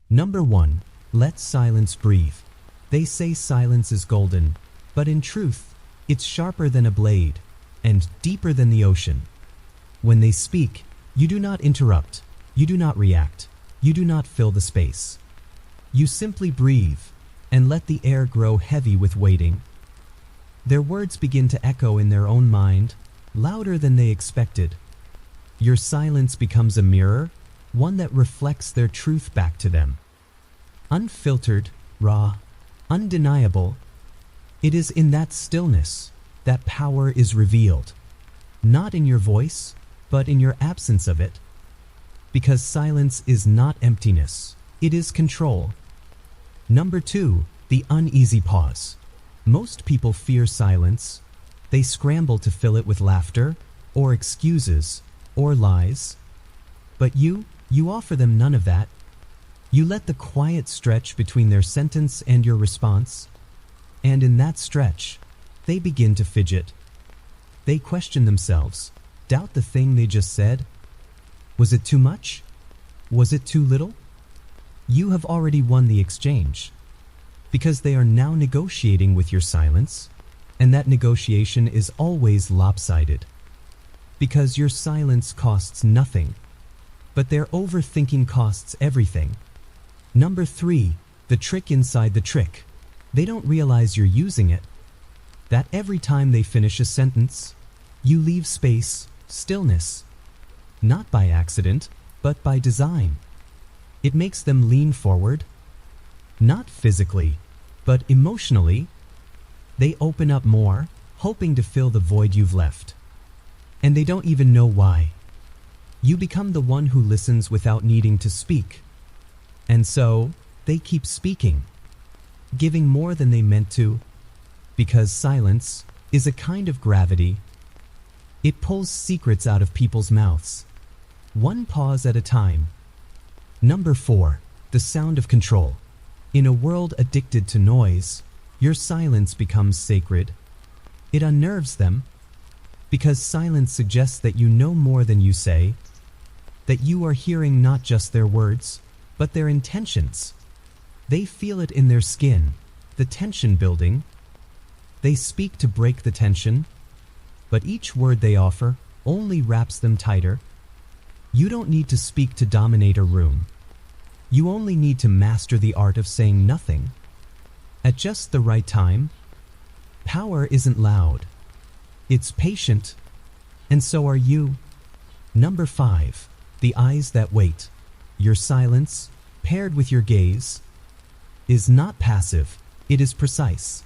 Number 1. Let silence breathe. They say silence is golden, but in truth, it's sharper than a blade and deeper than the ocean. When they speak, you do not interrupt, you do not react, you do not fill the space. You simply breathe and let the air grow heavy with waiting. Their words begin to echo in their own mind, louder than they expected. Your silence becomes a mirror, one that reflects their truth back to them. Unfiltered, raw, undeniable, it is in that stillness that power is revealed. Not in your voice, but in your absence of it. Because silence is not emptiness, it is control. Number 2. The uneasy pause. Most people fear silence. They scramble to fill it with laughter, or excuses, or lies. But you offer them none of that. You let the quiet stretch between their sentence and your response. And in that stretch, they begin to fidget. They question themselves, doubt the thing they just said. Was it too much? Was it too little? You have already won the exchange, because they are now negotiating with your silence, and that negotiation is always lopsided. Because your silence costs nothing, but their overthinking costs everything. Number 3. The trick inside the trick. They don't realize you're using it. That every time they finish a sentence, you leave space, stillness. Not by accident, but by design. It makes them lean forward. Not physically, but emotionally. They open up more, hoping to fill the void you've left. And they don't even know why. You become the one who listens without needing to speak. And so, they keep speaking, giving more than they meant to, because silence is a kind of gravity. It pulls secrets out of people's mouths, one pause at a time. Number 4. The sound of control. In a world addicted to noise, your silence becomes sacred. It unnerves them, because silence suggests that you know more than you say, that you are hearing not just their words, but their intentions. They feel it in their skin, the tension building. They speak to break the tension, but each word they offer only wraps them tighter. You don't need to speak to dominate a room. You only need to master the art of saying nothing at just the right time. Power isn't loud. It's patient, and so are you. Number 5. The eyes that wait. Your silence, paired with your gaze, is not passive, it is precise.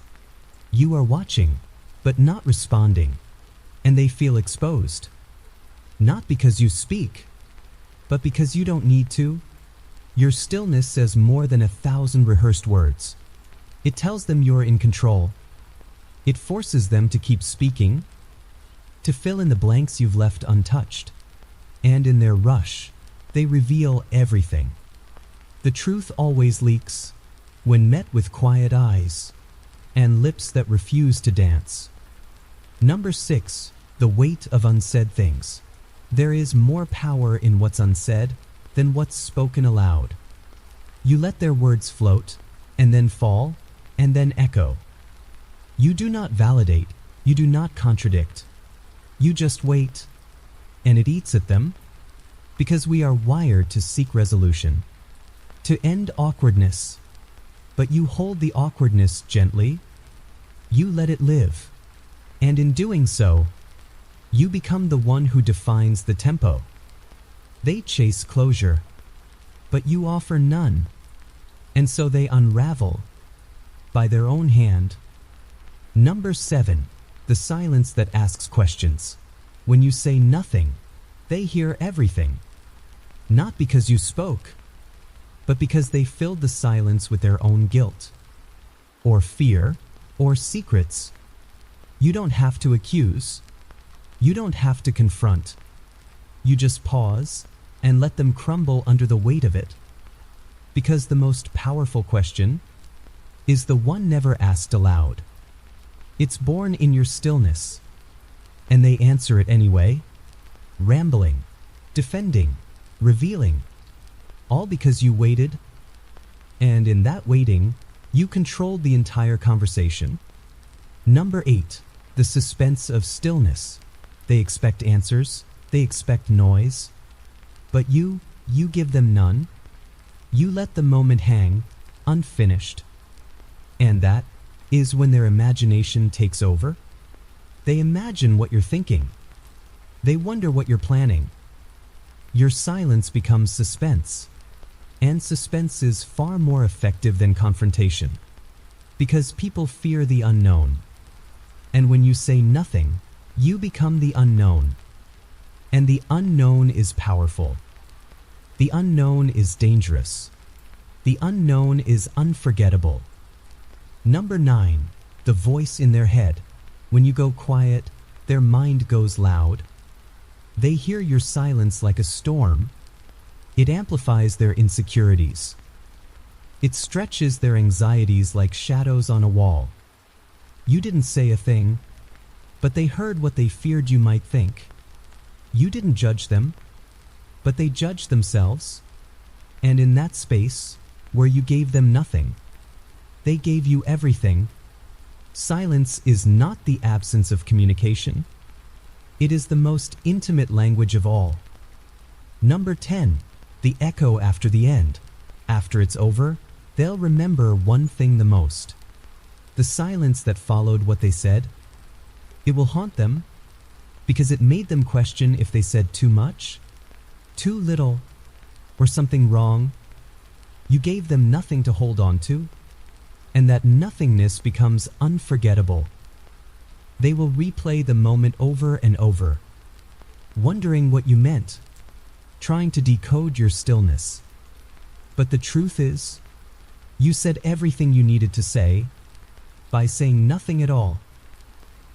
You are watching, but not responding, and they feel exposed. Not because you speak, but because you don't need to. Your stillness says more than 1,000 rehearsed words. It tells them you're in control. It forces them to keep speaking, to fill in the blanks you've left untouched. And in their rush, they reveal everything. The truth always leaks when met with quiet eyes and lips that refuse to dance. Number 6. The weight of unsaid things. There is more power in what's unsaid than what's spoken aloud. You let their words float, and then fall, and then echo. You do not validate, you do not contradict. You just wait, and it eats at them, because we are wired to seek resolution, to end awkwardness. But you hold the awkwardness gently. You let it live, and in doing so, you become the one who defines the tempo. They chase closure, but you offer none, and so they unravel by their own hand. Number 7. The silence that asks questions. When you say nothing, they hear everything. Not because you spoke, but because they filled the silence with their own guilt, or fear, or secrets. You don't have to accuse. You don't have to confront. You just pause and let them crumble under the weight of it. Because the most powerful question is the one never asked aloud. It's born in your stillness, and they answer it anyway, rambling, defending, revealing, all because you waited, And in that waiting, you controlled the entire conversation. Number 8. The suspense of stillness. They expect answers, they expect noise, but you give them none. You let the moment hang, unfinished. And that is when their imagination takes over. They imagine what you're thinking. They wonder what you're planning. Your silence becomes suspense. And suspense is far more effective than confrontation, because people fear the unknown. And when you say nothing, you become the unknown. And the unknown is powerful. The unknown is dangerous. The unknown is unforgettable. Number 9. The voice in their head. When you go quiet, their mind goes loud. They hear your silence like a storm. It amplifies their insecurities. It stretches their anxieties like shadows on a wall. You didn't say a thing, but they heard what they feared you might think. You didn't judge them, but they judged themselves. And in that space, where you gave them nothing, they gave you everything. Silence is not the absence of communication. It is the most intimate language of all. Number 10. The echo after the end. After it's over, they'll remember one thing the most. The silence that followed what they said. It will haunt them, because it made them question if they said too much, too little, or something wrong. You gave them nothing to hold on to, and that nothingness becomes unforgettable. They will replay the moment over and over, wondering what you meant, trying to decode your stillness. But the truth is, you said everything you needed to say by saying nothing at all.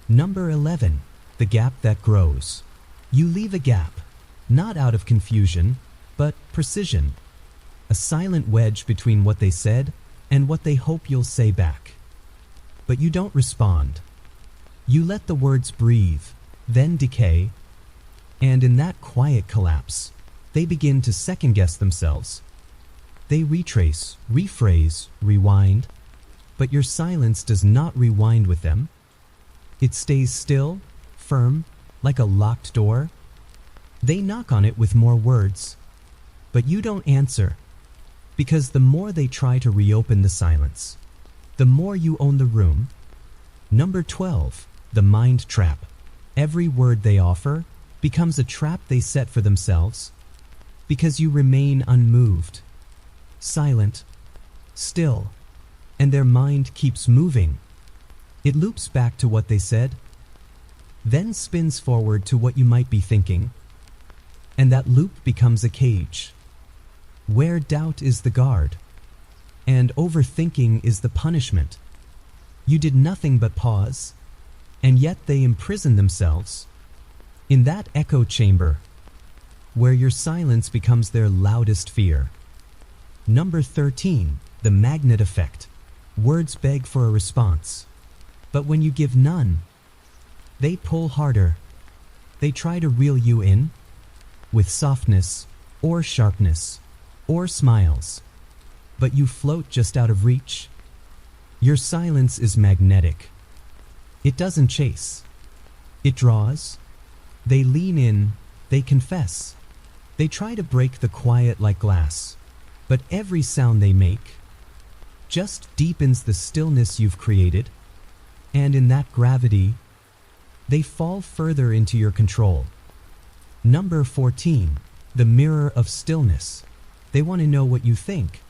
Number 11. The gap that grows. You leave a gap, not out of confusion, but precision. A silent wedge between what they said and what they hope you'll say back. But you don't respond. You let the words breathe, then decay, and in that quiet collapse, they begin to second-guess themselves. They retrace, rephrase, rewind, but your silence does not rewind with them. It stays still, firm, like a locked door. They knock on it with more words, but you don't answer, because the more they try to reopen the silence, the more you own the room. Number 12. The mind trap. Every word they offer becomes a trap they set for themselves, because you remain unmoved, silent, still, and their mind keeps moving. It loops back to what they said, then spins forward to what you might be thinking, and that loop becomes a cage, where doubt is the guard, and overthinking is the punishment. You did nothing but pause, and yet they imprison themselves in that echo chamber, where your silence becomes their loudest fear. Number 13. The magnet effect. Words beg for a response, but when you give none, they pull harder. They try to reel you in, with softness, or sharpness, or smiles, but you float just out of reach. Your silence is magnetic. It doesn't chase. It draws. They lean in, they confess. They try to break the quiet like glass, but every sound they make just deepens the stillness you've created, and in that gravity, they fall further into your control. Number 14. The mirror of stillness. They want to know what you think,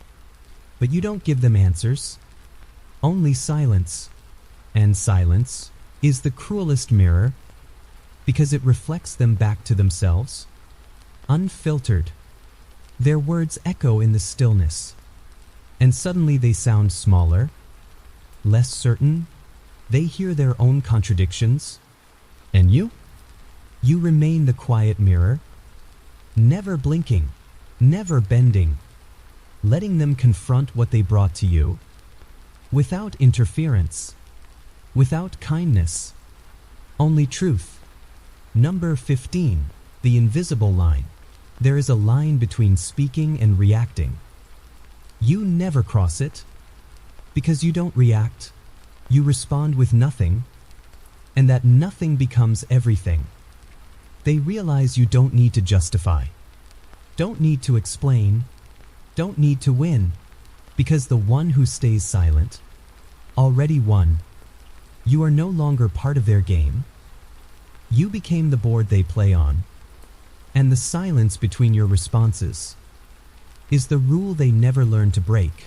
but you don't give them answers, only silence. And silence is the cruelest mirror, because it reflects them back to themselves, unfiltered. Their words echo in the stillness, and suddenly they sound smaller, less certain. They hear their own contradictions. And you? You remain the quiet mirror, never blinking, never bending, letting them confront what they brought to you, without interference, without kindness, only truth. Number 15. The invisible line. There is a line between speaking and reacting. You never cross it, because you don't react, you respond with nothing, and that nothing becomes everything. They realize you don't need to justify, don't need to explain, don't need to win, because the one who stays silent already won. You are no longer part of their game. You became the board they play on, and the silence between your responses is the rule they never learn to break.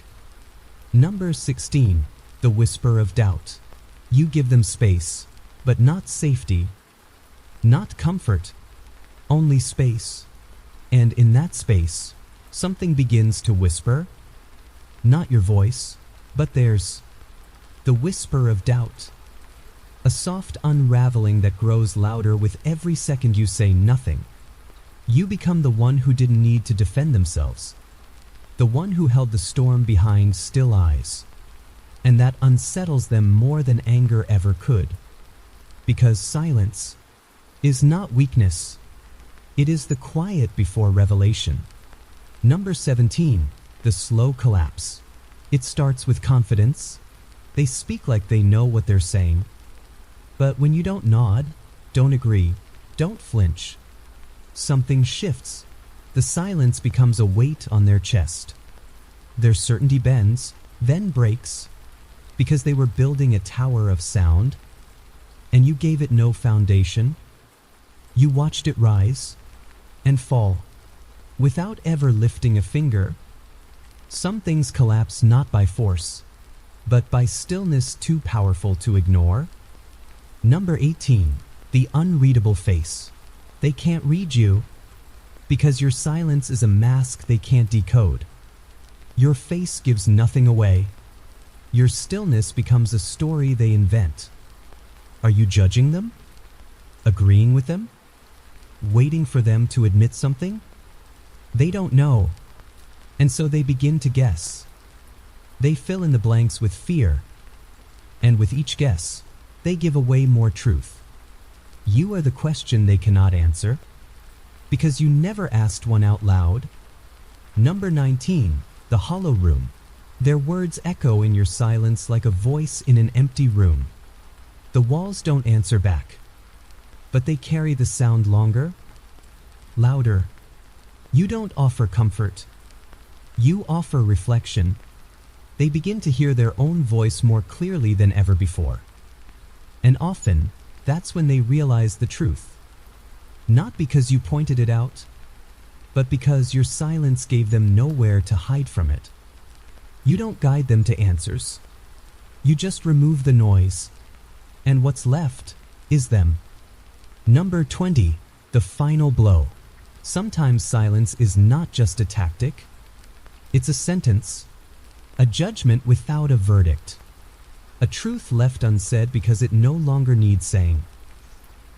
Number 16, the whisper of doubt. You give them space, but not safety, not comfort, only space. And in that space, something begins to whisper, not your voice, but theirs. The whisper of doubt. A soft unraveling that grows louder with every second you say nothing. You become the one who didn't need to defend themselves, the one who held the storm behind still eyes. And that unsettles them more than anger ever could. Because silence is not weakness. It is the quiet before revelation. Number 17, the slow collapse. It starts with confidence. They speak like they know what they're saying. But when you don't nod, don't agree, don't flinch, something shifts. The silence becomes a weight on their chest. Their certainty bends, then breaks, because they were building a tower of sound, and you gave it no foundation. You watched it rise and fall, without ever lifting a finger. Some things collapse not by force, but by stillness too powerful to ignore. Number 18, the unreadable face. They can't read you, because your silence is a mask they can't decode. Your face gives nothing away. Your stillness becomes a story they invent. Are you judging them? Agreeing with them? Waiting for them to admit something? They don't know, and so they begin to guess. They fill in the blanks with fear, and with each guess, they give away more truth. You are the question they cannot answer, because you never asked one out loud. Number 19, the hollow room. Their words echo in your silence like a voice in an empty room. The walls don't answer back, but they carry the sound longer, louder. You don't offer comfort. You offer reflection. They begin to hear their own voice more clearly than ever before. And often, that's when they realize the truth. Not because you pointed it out, but because your silence gave them nowhere to hide from it. You don't guide them to answers. You just remove the noise, and what's left is them. Number 20, the final blow. Sometimes silence is not just a tactic. It's a sentence, a judgment without a verdict. A truth left unsaid because it no longer needs saying.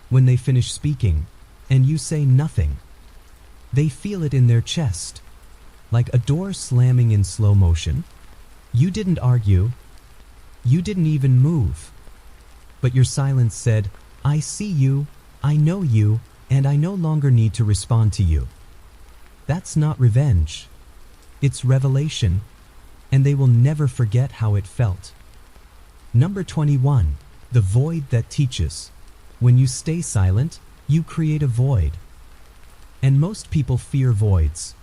When they finish speaking, and you say nothing, they feel it in their chest, like a door slamming in slow motion. You didn't argue. You didn't even move. But your silence said, I see you, I know you, and I no longer need to respond to you. That's not revenge. It's revelation, and they will never forget how it felt. Number 21, the void that teaches. When you stay silent, you create a void. And most people fear voids.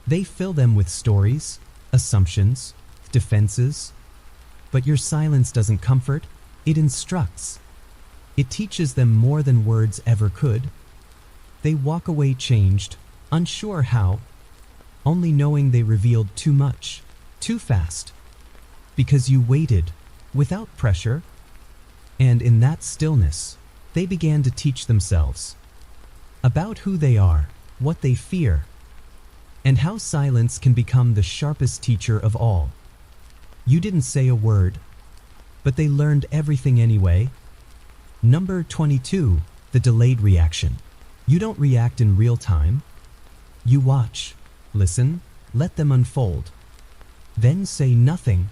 They fill them with stories, assumptions, defenses. But your silence doesn't comfort, it instructs. It teaches them more than words ever could. They walk away changed, unsure how, only knowing they revealed too much, too fast, because you waited, without pressure, and in that stillness, they began to teach themselves about who they are, what they fear, and how silence can become the sharpest teacher of all. You didn't say a word, but they learned everything anyway. Number 22, the delayed reaction. You don't react in real time. You watch, listen, let them unfold. Then say nothing,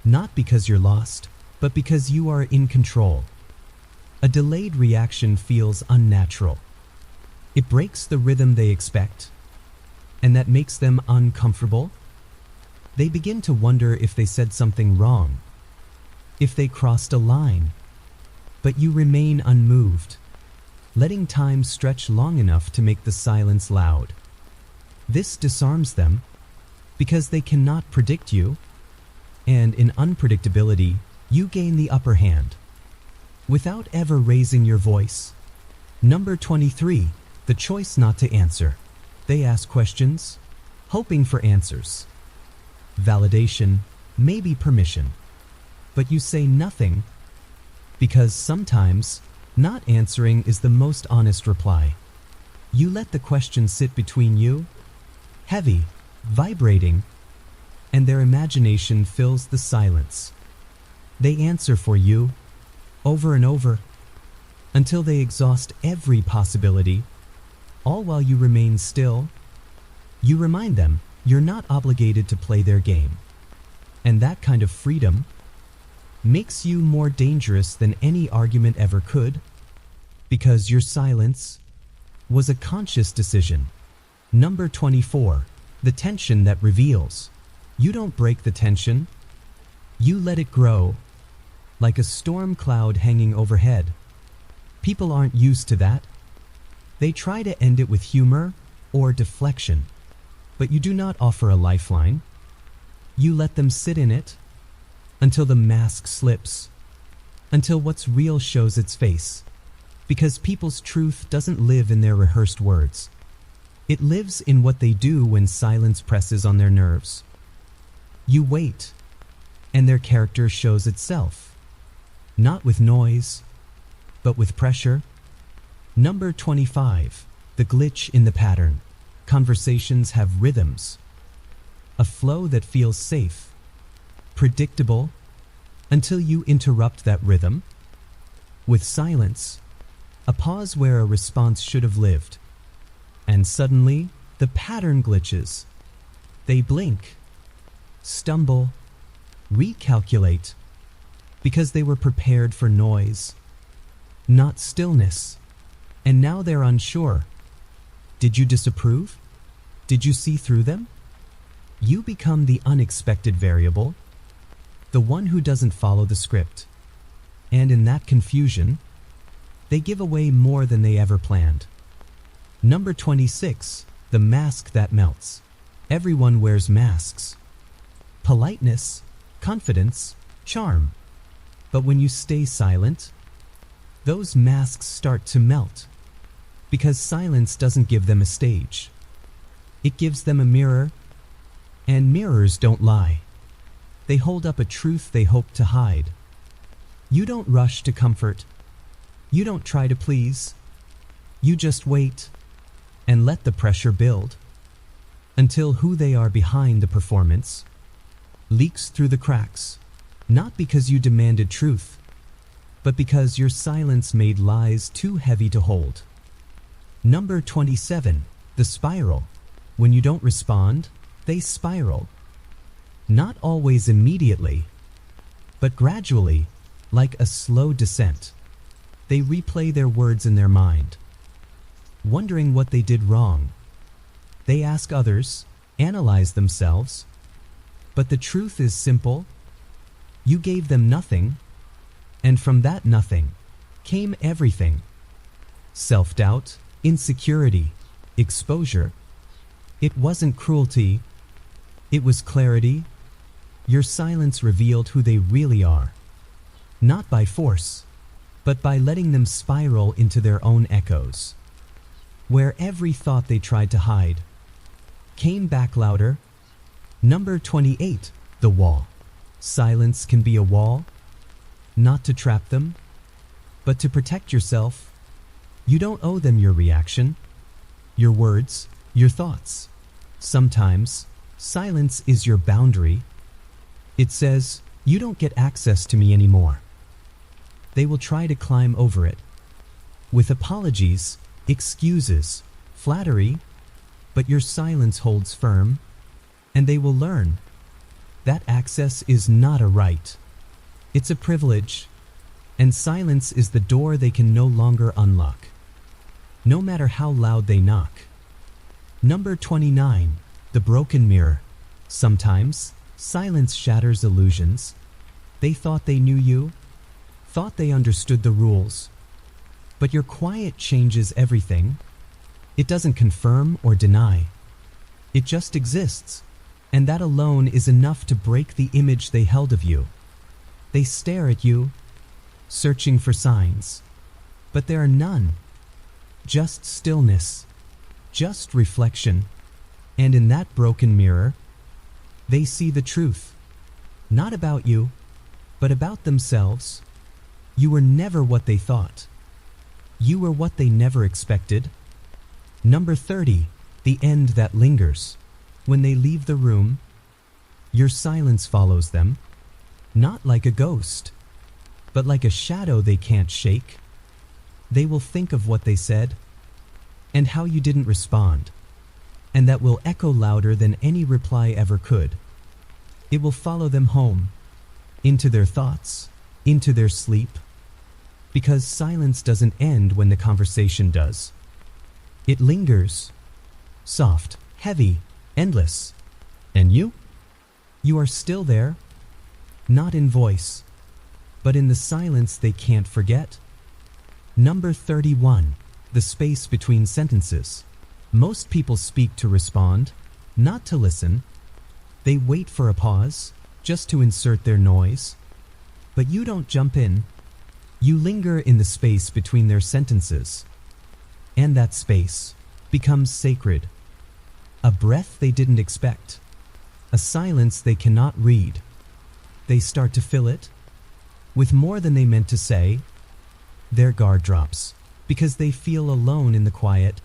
not because you're lost, but because you are in control. A delayed reaction feels unnatural. It breaks the rhythm they expect, and that makes them uncomfortable. They begin to wonder if they said something wrong, if they crossed a line, but you remain unmoved, letting time stretch long enough to make the silence loud. This disarms them because they cannot predict you, and in unpredictability, you gain the upper hand without ever raising your voice. Number 23, the choice not to answer. They ask questions, hoping for answers. Validation, maybe permission. But you say nothing because sometimes not answering is the most honest reply. You let the question sit between you, heavy, vibrating, and their imagination fills the silence. They answer for you, over and over, until they exhaust every possibility, all while you remain still. You remind them you're not obligated to play their game, and that kind of freedom makes you more dangerous than any argument ever could, because your silence was a conscious decision. Number 24, the tension that reveals. You don't break the tension, you let it grow, like a storm cloud hanging overhead. People aren't used to that. They try to end it with humor or deflection, but you do not offer a lifeline. You let them sit in it until the mask slips, until what's real shows its face, because people's truth doesn't live in their rehearsed words. It lives in what they do when silence presses on their nerves. You wait, and their character shows itself, not with noise, but with pressure. Number 25, the glitch in the pattern. Conversations have rhythms, a flow that feels safe, predictable, until you interrupt that rhythm with silence, a pause where a response should have lived. And suddenly, the pattern glitches. They blink, stumble, recalculate, because they were prepared for noise, not stillness. And now they're unsure. Did you disapprove? Did you see through them? You become the unexpected variable, the one who doesn't follow the script. And in that confusion, they give away more than they ever planned. Number 26, the mask that melts. Everyone wears masks. Politeness, confidence, charm. But when you stay silent, those masks start to melt, because silence doesn't give them a stage. It gives them a mirror, and mirrors don't lie. They hold up a truth they hope to hide. You don't rush to comfort. You don't try to please. You just wait and let the pressure build until who they are behind the performance leaks through the cracks, not because you demanded truth, but because your silence made lies too heavy to hold. Number 27, the spiral. When you don't respond, they spiral. Not always immediately, but gradually, like a slow descent. They replay their words in their mind, wondering what they did wrong. They ask others, analyze themselves, but the truth is simple. You gave them nothing, and from that nothing came everything. Self-doubt, insecurity, exposure. It wasn't cruelty, it was clarity. Your silence revealed who they really are, not by force, but by letting them spiral into their own echoes, where every thought they tried to hide came back louder. Number 28, the wall. Silence can be a wall, not to trap them, but to protect yourself. You don't owe them your reaction, your words, your thoughts. Sometimes, silence is your boundary. It says, you don't get access to me anymore. They will try to climb over it, with apologies, excuses, flattery, but your silence holds firm, and they will learn that access is not a right. It's a privilege, and silence is the door they can no longer unlock, no matter how loud they knock. Number 29, the broken mirror. Sometimes, Silence shatters illusions. They thought they knew you, thought they understood the rules. But your quiet changes everything. It doesn't confirm or deny. It just exists, and that alone is enough to break the image they held of you. They stare at you, searching for signs, but there are none. Just stillness, just reflection, and in that broken mirror, they see the truth, not about you, but about themselves. You were never what they thought. You were what they never expected. Number 30, the end that lingers. When they leave the room, your silence follows them, not like a ghost, but like a shadow they can't shake. They will think of what they said, and how you didn't respond, and that will echo louder than any reply ever could. It will follow them home, into their thoughts, into their sleep, because silence doesn't end when the conversation does. It lingers, soft, heavy, endless. And you? You are still there, not in voice, but in the silence they can't forget. Number 31, the space between sentences. Most people speak to respond, not to listen. They wait for a pause, just to insert their noise. But you don't jump in. You linger in the space between their sentences. And that space becomes sacred. A breath they didn't expect. A silence they cannot read. They start to fill it with more than they meant to say. Their guard drops because they feel alone in the quiet.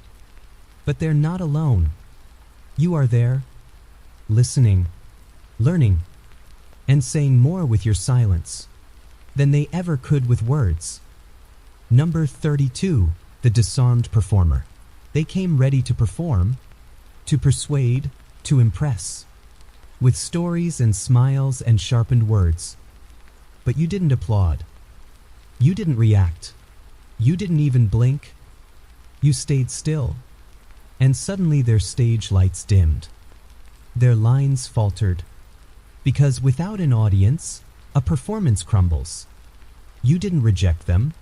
But they're not alone. You are there, listening, learning, and saying more with your silence than they ever could with words. Number 32, the Disarmed Performer. They came ready to perform, to persuade, to impress, with stories and smiles and sharpened words. But you didn't applaud. You didn't react. You didn't even blink. You stayed still, and suddenly their stage lights dimmed. Their lines faltered, because without an audience, a performance crumbles. You didn't reject them.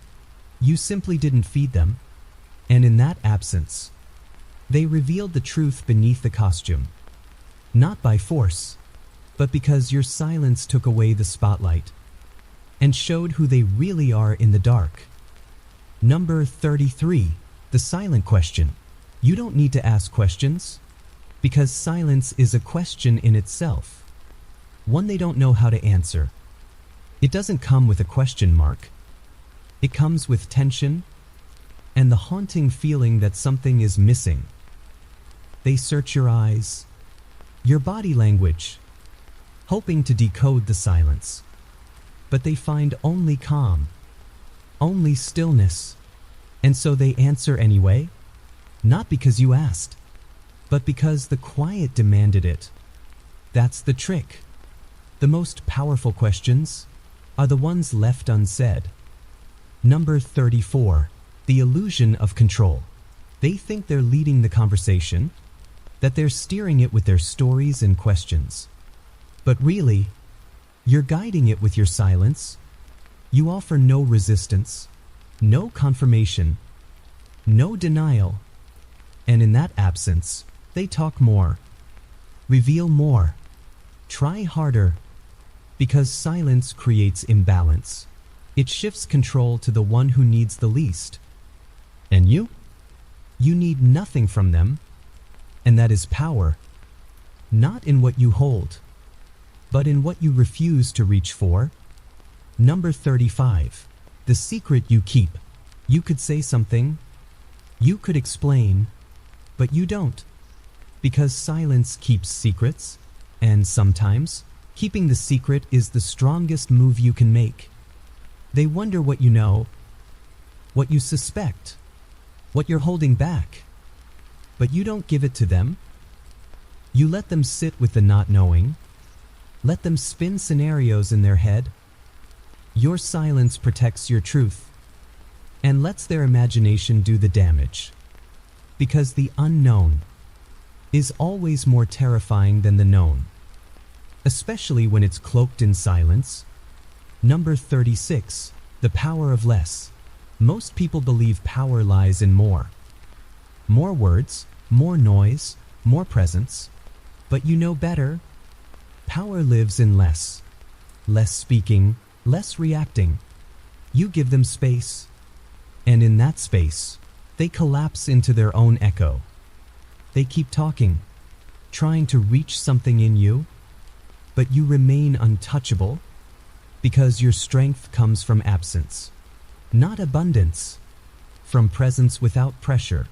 You simply didn't feed them. And in that absence, they revealed the truth beneath the costume. Not by force, but because your silence took away the spotlight and showed who they really are in the dark. Number 33, the silent question. You don't need to ask questions, because silence is a question in itself, one they don't know how to answer. It doesn't come with a question mark. It comes with tension and the haunting feeling that something is missing. They search your eyes, your body language, hoping to decode the silence. But they find only calm, only stillness, and so they answer anyway, not because you asked, but because the quiet demanded it. That's the trick. The most powerful questions are the ones left unsaid. Number 34, the illusion of control. They think they're leading the conversation, that they're steering it with their stories and questions. But really, you're guiding it with your silence. You offer no resistance, no confirmation, no denial. And in that absence, they talk more, reveal more, try harder, because silence creates imbalance. It shifts control to the one who needs the least. And you? You need nothing from them, and that is power, not in what you hold, but in what you refuse to reach for. Number 35, the secret you keep. You could say something, you could explain, but you don't, because silence keeps secrets, and sometimes keeping the secret is the strongest move you can make. They wonder what you know, what you suspect, what you're holding back, but you don't give it to them. You let them sit with the not knowing, let them spin scenarios in their head. Your silence protects your truth and lets their imagination do the damage, because the unknown is always more terrifying than the known. especially when it's cloaked in silence. Number 36. The power of less. Most people believe power lies in more. More words, more noise, more presence. But you know better. Power lives in less. Less speaking, less reacting. You give them space, and in that space, they collapse into their own echo. They keep talking, trying to reach something in you, but you remain untouchable because your strength comes from absence, not abundance, from presence without pressure,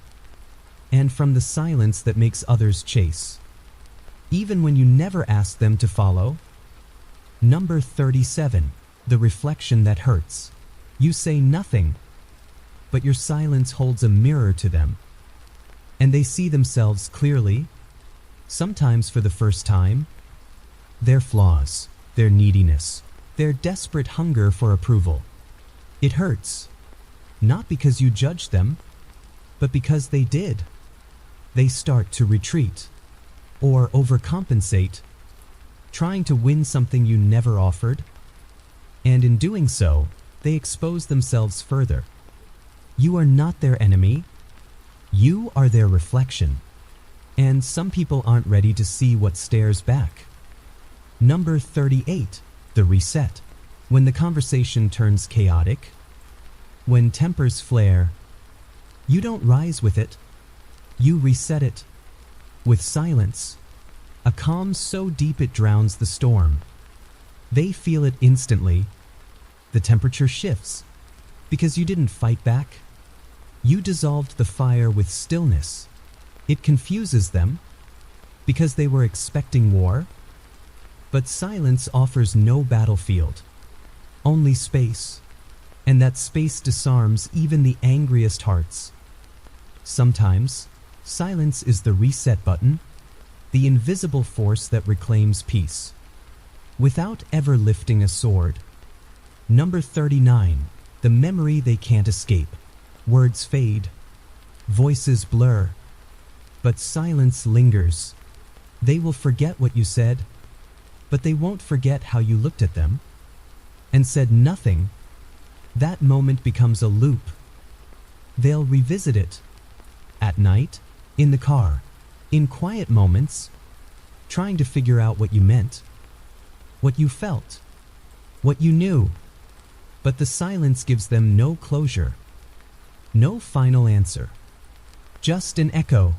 and from the silence that makes others chase, even when you never ask them to follow. Number 37. The reflection that hurts. You say nothing, but your silence holds a mirror to them, and they see themselves clearly, sometimes for the first time. Their flaws, their neediness, their desperate hunger for approval. It hurts, not because you judged them, but because they did. They start to retreat, or overcompensate, trying to win something you never offered, and in doing so, they expose themselves further. You are not their enemy. You are their reflection, and some people aren't ready to see what stares back. Number 38. The reset. When the conversation turns chaotic, when tempers flare, you don't rise with it. You reset it with silence, a calm so deep it drowns the storm. They feel it instantly. The temperature shifts because you didn't fight back. You dissolved the fire with stillness. It confuses them because they were expecting war. But silence offers no battlefield, only space, and that space disarms even the angriest hearts. Sometimes, silence is the reset button, the invisible force that reclaims peace, without ever lifting a sword. Number 39. The memory they can't escape. Words fade, voices blur, but silence lingers. They will forget what you said, but they won't forget how you looked at them and said nothing. That moment becomes a loop. They'll revisit it at night, in the car, in quiet moments, trying to figure out what you meant, what you felt, what you knew. But the silence gives them no closure, no final answer, just an echo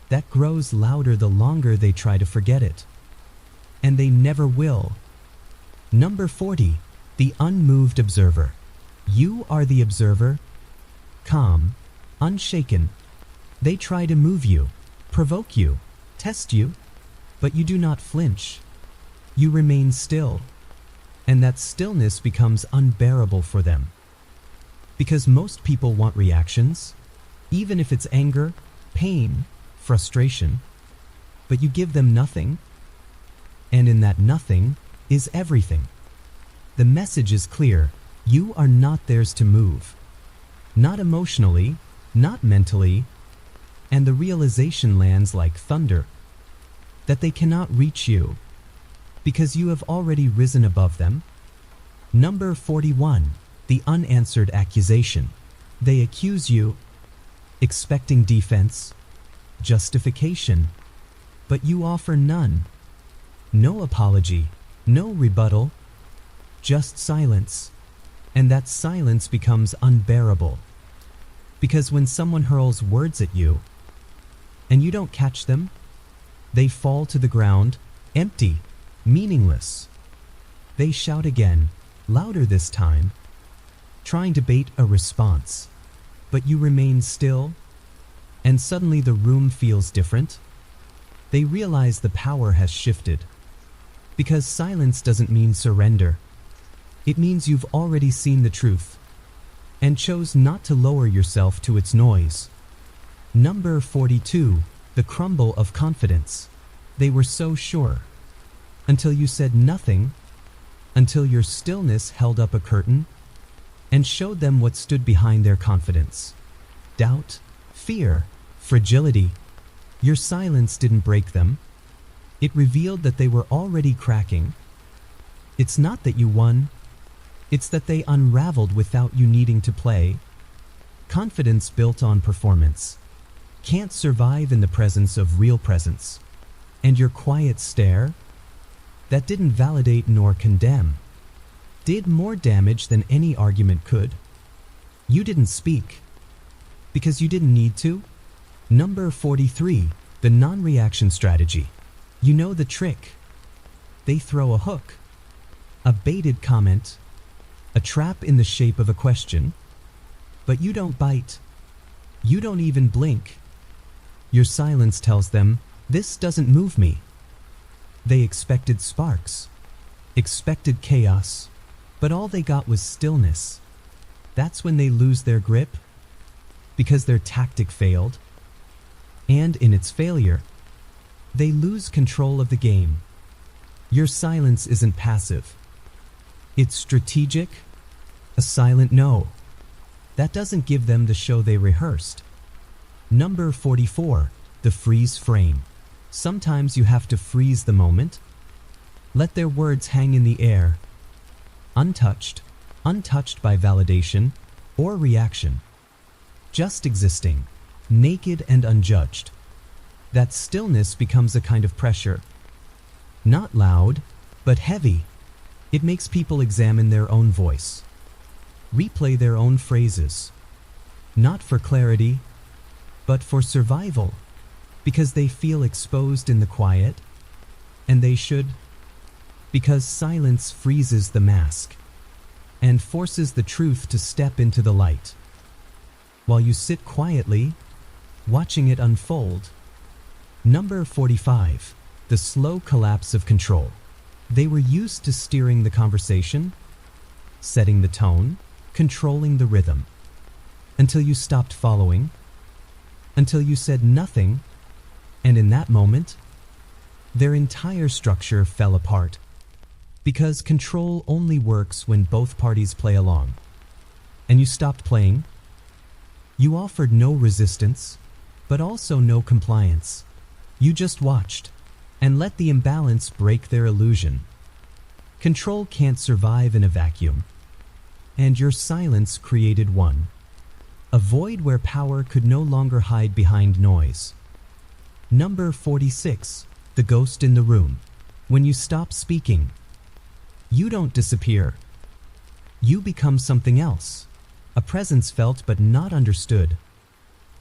that grows louder the longer they try to forget it. And they never will. Number 40. The unmoved observer. You are the observer, calm, unshaken. They try to move you, provoke you, test you, but you do not flinch. You remain still, and that stillness becomes unbearable for them. Because most people want reactions, even if it's anger, pain, frustration, but you give them nothing. And in that nothing is everything. The message is clear. You are not theirs to move. Not emotionally, not mentally, and the realization lands like thunder that they cannot reach you because you have already risen above them. Number 41. The unanswered accusation. They accuse you, expecting defense, justification, but you offer none. No apology, no rebuttal, just silence. And that silence becomes unbearable. Because when someone hurls words at you, and you don't catch them, they fall to the ground, empty, meaningless. They shout again, louder this time, trying to bait a response. But you remain still, and suddenly the room feels different. They realize the power has shifted. Because silence doesn't mean surrender. It means you've already seen the truth and chose not to lower yourself to its noise. Number 42. The crumble of confidence. They were so sure, until you said nothing, until your stillness held up a curtain and showed them what stood behind their confidence. Doubt, fear, fragility. Your silence didn't break them. It revealed that they were already cracking. It's not that you won, it's that they unraveled without you needing to play. Confidence built on performance can't survive in the presence of real presence. And your quiet stare, that didn't validate nor condemn, did more damage than any argument could. You didn't speak because you didn't need to. Number 43, the non-reaction strategy. You know the trick. They throw a hook, a baited comment, a trap in the shape of a question, but you don't bite. You don't even blink. Your silence tells them, this doesn't move me. They expected sparks, expected chaos, but all they got was stillness. That's when they lose their grip, because their tactic failed. And in its failure, they lose control of the game. Your silence isn't passive. It's strategic, a silent no. That doesn't give them the show they rehearsed. Number 44, the freeze frame. Sometimes you have to freeze the moment. Let their words hang in the air, untouched by validation or reaction. Just existing, naked and unjudged. That stillness becomes a kind of pressure. Not loud, but heavy. It makes people examine their own voice, replay their own phrases, not for clarity, but for survival, because they feel exposed in the quiet, and they should, because silence freezes the mask and forces the truth to step into the light. While you sit quietly, watching it unfold. Number 45, the slow collapse of control. They were used to steering the conversation, setting the tone, controlling the rhythm, until you stopped following, until you said nothing, and in that moment, their entire structure fell apart. Because control only works when both parties play along. And you stopped playing. You offered no resistance, but also no compliance. You just watched and let the imbalance break their illusion. Control can't survive in a vacuum, and your silence created one. A void where power could no longer hide behind noise. Number 46, the ghost in the room. When you stop speaking, you don't disappear. You become something else, a presence felt but not understood.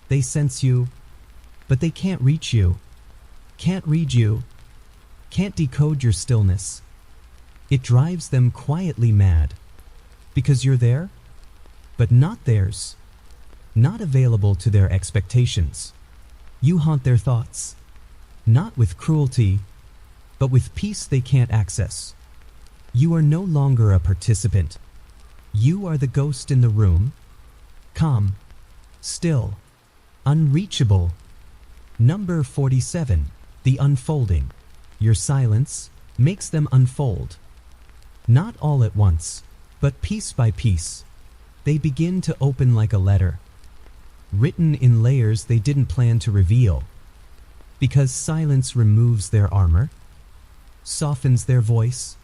They sense you, but they can't reach you, can't read you, can't decode your stillness. It drives them quietly mad, because you're there, but not theirs, not available to their expectations. You haunt their thoughts, not with cruelty, but with peace they can't access. You are no longer a participant. You are the ghost in the room, calm, still, unreachable. Number 47, the unfolding. Your silence makes them unfold. Not all at once, but piece by piece. They begin to open like a letter, written in layers they didn't plan to reveal. Because silence removes their armor, softens their voice,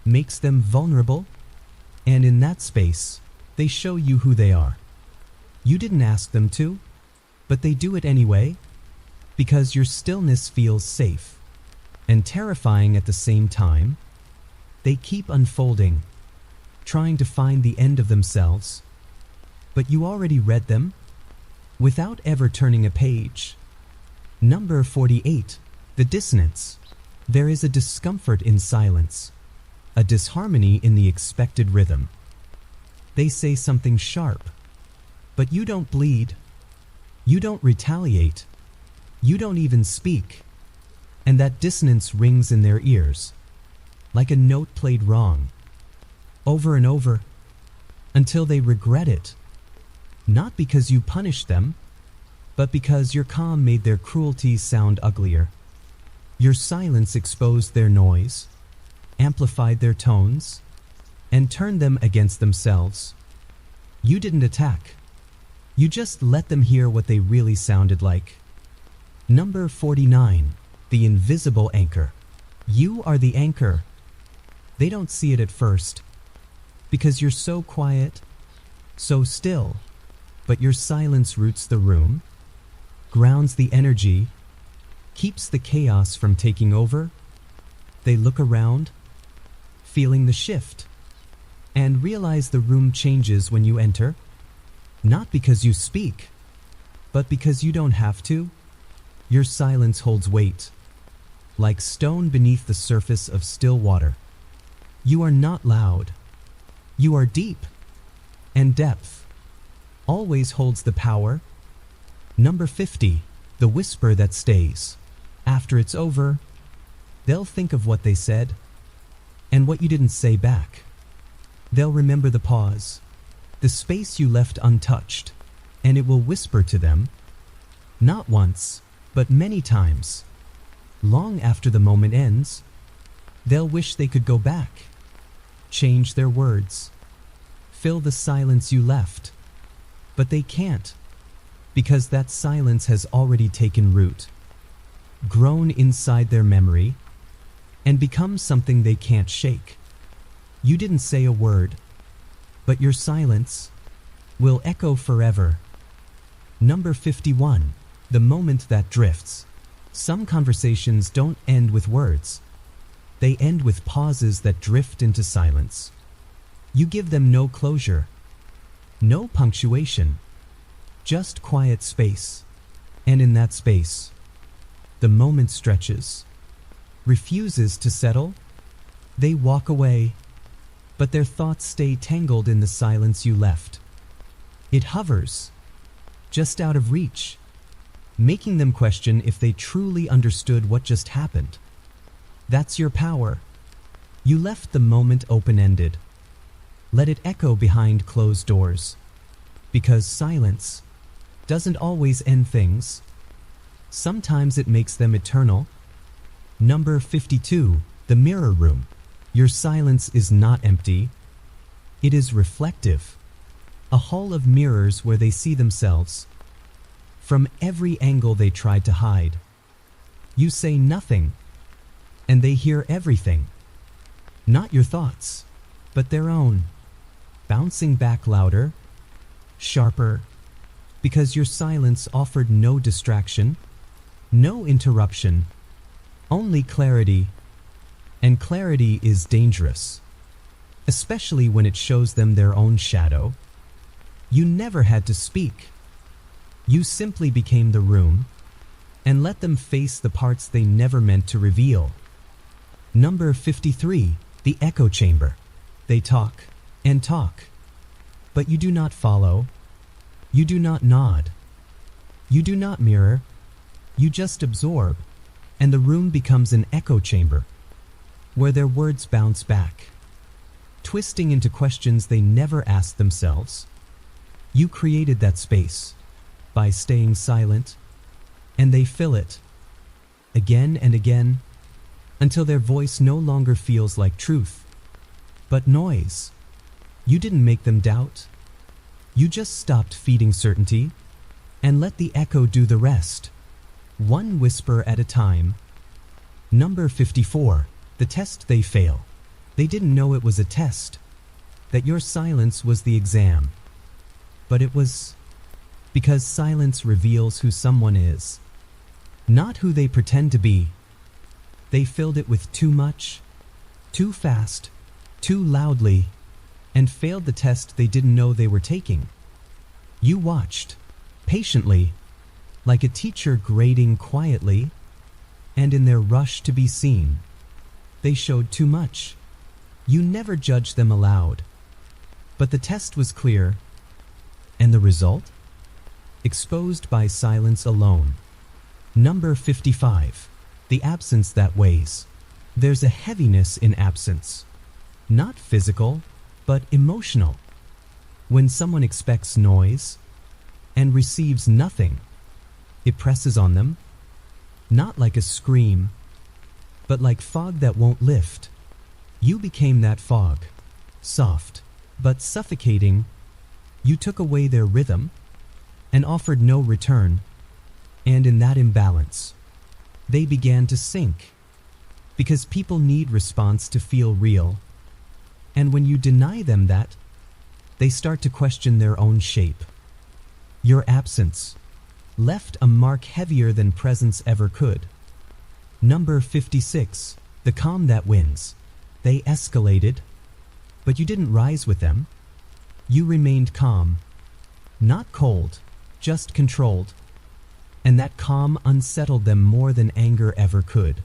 makes them vulnerable, and in that space, they show you who they are. You didn't ask them to, but they do it anyway, because your stillness feels safe and terrifying at the same time. They keep unfolding, trying to find the end of themselves, but you already read them without ever turning a page. Number 48, the dissonance. There is a discomfort in silence, a disharmony in the expected rhythm. They say something sharp, but you don't bleed. You don't retaliate. You don't even speak. And that dissonance rings in their ears, like a note played wrong, over and over, until they regret it. Not because you punished them, but because your calm made their cruelty sound uglier. Your silence exposed their noise, amplified their tones, and turned them against themselves. You didn't attack. You just let them hear what they really sounded like. Number 49, the invisible anchor. You are the anchor. They don't see it at first, because you're so quiet, so still, but your silence roots the room, grounds the energy, keeps the chaos from taking over. They look around, feeling the shift, and realize the room changes when you enter, not because you speak, but because you don't have to. Your silence holds weight, like stone beneath the surface of still water. You are not loud. You are deep, and depth always holds the power. Number 50, the whisper that stays. After it's over, they'll think of what they said and what you didn't say back. They'll remember the pause, the space you left untouched, and it will whisper to them, not once, but many times. Long after the moment ends, they'll wish they could go back, change their words, fill the silence you left, but they can't, because that silence has already taken root, grown inside their memory, and become something they can't shake. You didn't say a word, but your silence will echo forever. Number 51, the moment that drifts. Some conversations don't end with words. They end with pauses that drift into silence. You give them no closure, no punctuation, just quiet space. And in that space, the moment stretches, refuses to settle. They walk away, but their thoughts stay tangled in the silence you left. It hovers, just out of reach, making them question if they truly understood what just happened. That's your power. You left the moment open-ended. Let it echo behind closed doors, because silence doesn't always end things. Sometimes it makes them eternal. Number 52, the mirror room. Your silence is not empty. It is reflective. A hall of mirrors where they see themselves from every angle they tried to hide. You say nothing, and they hear everything. Not your thoughts, but their own, bouncing back louder, sharper, because your silence offered no distraction, no interruption, only clarity. And clarity is dangerous, especially when it shows them their own shadow. You never had to speak. You simply became the room and let them face the parts they never meant to reveal. Number 53, the echo chamber. They talk and talk, but you do not follow. You do not nod. You do not mirror. You just absorb, and the room becomes an echo chamber where their words bounce back, twisting into questions they never asked themselves. You created that space by staying silent, and they fill it again and again until their voice no longer feels like truth, but noise. You didn't make them doubt. You just stopped feeding certainty and let the echo do the rest, one whisper at a time. Number 54, the test they fail. They didn't know it was a test, that your silence was the exam. But it was because silence reveals who someone is, not who they pretend to be. They filled it with too much, too fast, too loudly, and failed the test they didn't know they were taking. You watched, patiently, like a teacher grading quietly, and in their rush to be seen, they showed too much. You never judged them aloud, but the test was clear, and the result? Exposed by silence alone. Number 55, the absence that weighs. There's a heaviness in absence, not physical, but emotional. When someone expects noise and receives nothing, it presses on them, not like a scream, but like fog that won't lift. You became that fog, soft, but suffocating. You took away their rhythm and offered no return, and in that imbalance, They began to sink, because people need response to feel real. And when you deny them that, they start to question their own shape. Your absence left a mark heavier than presence ever could. Number 56, the calm that wins. They escalated, but you didn't rise with them. You remained calm, not cold, just controlled. And that calm unsettled them more than anger ever could,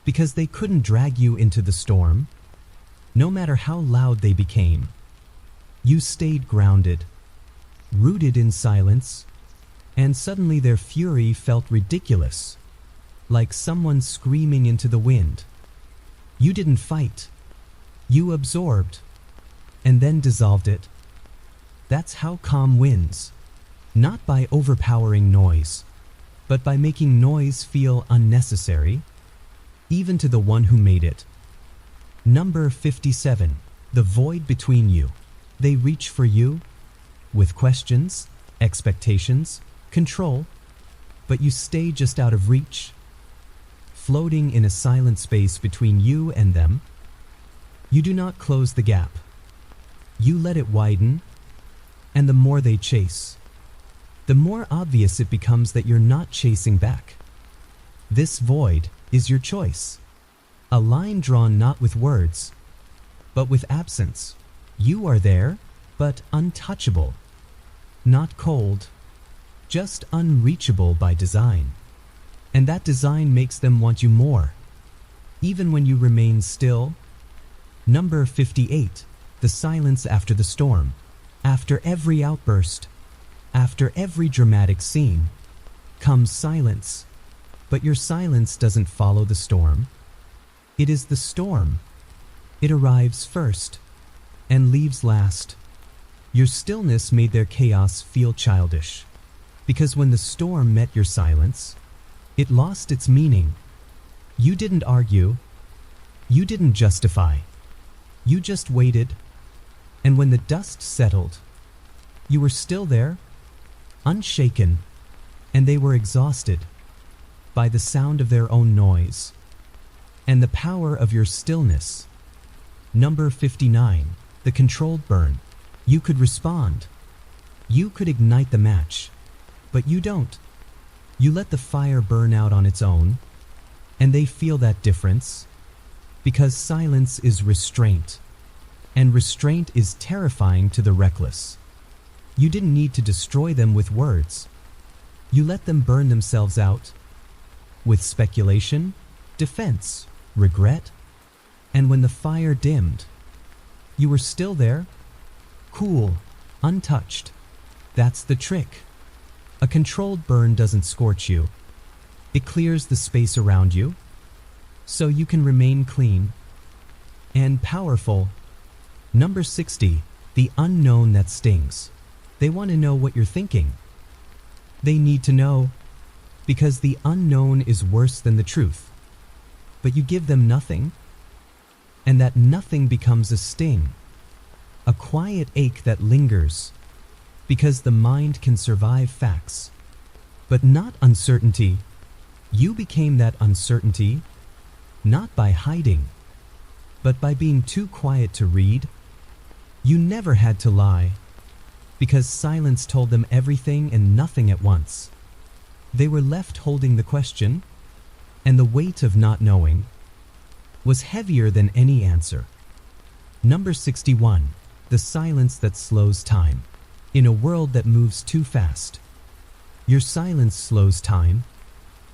because they couldn't drag you into the storm, no matter how loud they became. You stayed grounded, rooted in silence, and suddenly their fury felt ridiculous, like someone screaming into the wind. You didn't fight. You absorbed, and then dissolved it. That's how calm wins, not by overpowering noise, but by making noise feel unnecessary, even to the one who made it. Number 57, the void between you. They reach for you with questions, expectations, control, but you stay just out of reach, floating in a silent space between you and them. You do not close the gap. You let it widen, and the more they chase, the more obvious it becomes that you're not chasing back. This void is your choice, a line drawn not with words, but with absence. You are there, but untouchable, not cold, just unreachable by design. And that design makes them want you more, even when you remain still. Number 58, the silence after the storm. After every outburst, after every dramatic scene, comes silence. But your silence doesn't follow the storm. It is the storm. It arrives first and leaves last. Your stillness made their chaos feel childish, because when the storm met your silence, it lost its meaning. You didn't argue. You didn't justify. You just waited. And when the dust settled, you were still there, unshaken, and they were exhausted by the sound of their own noise and the power of your stillness. Number 59, the controlled burn. You could respond. You could ignite the match, but you don't. You let the fire burn out on its own, and they feel that difference, because silence is restraint, and restraint is terrifying to the reckless. You didn't need to destroy them with words. You let them burn themselves out with speculation, defense, regret, and when the fire dimmed, you were still there, cool, untouched. That's the trick. A controlled burn doesn't scorch you. It clears the space around you, so you can remain clean and powerful. Number 60, the unknown that stings. They want to know what you're thinking. They need to know, because the unknown is worse than the truth. But you give them nothing, and that nothing becomes a sting, a quiet ache that lingers, because the mind can survive facts, but not uncertainty. You became that uncertainty, not by hiding, but by being too quiet to read. You never had to lie, because silence told them everything and nothing at once. They were left holding the question, and the weight of not knowing was heavier than any answer. Number 61, the silence that slows time. In a world that moves too fast, your silence slows time.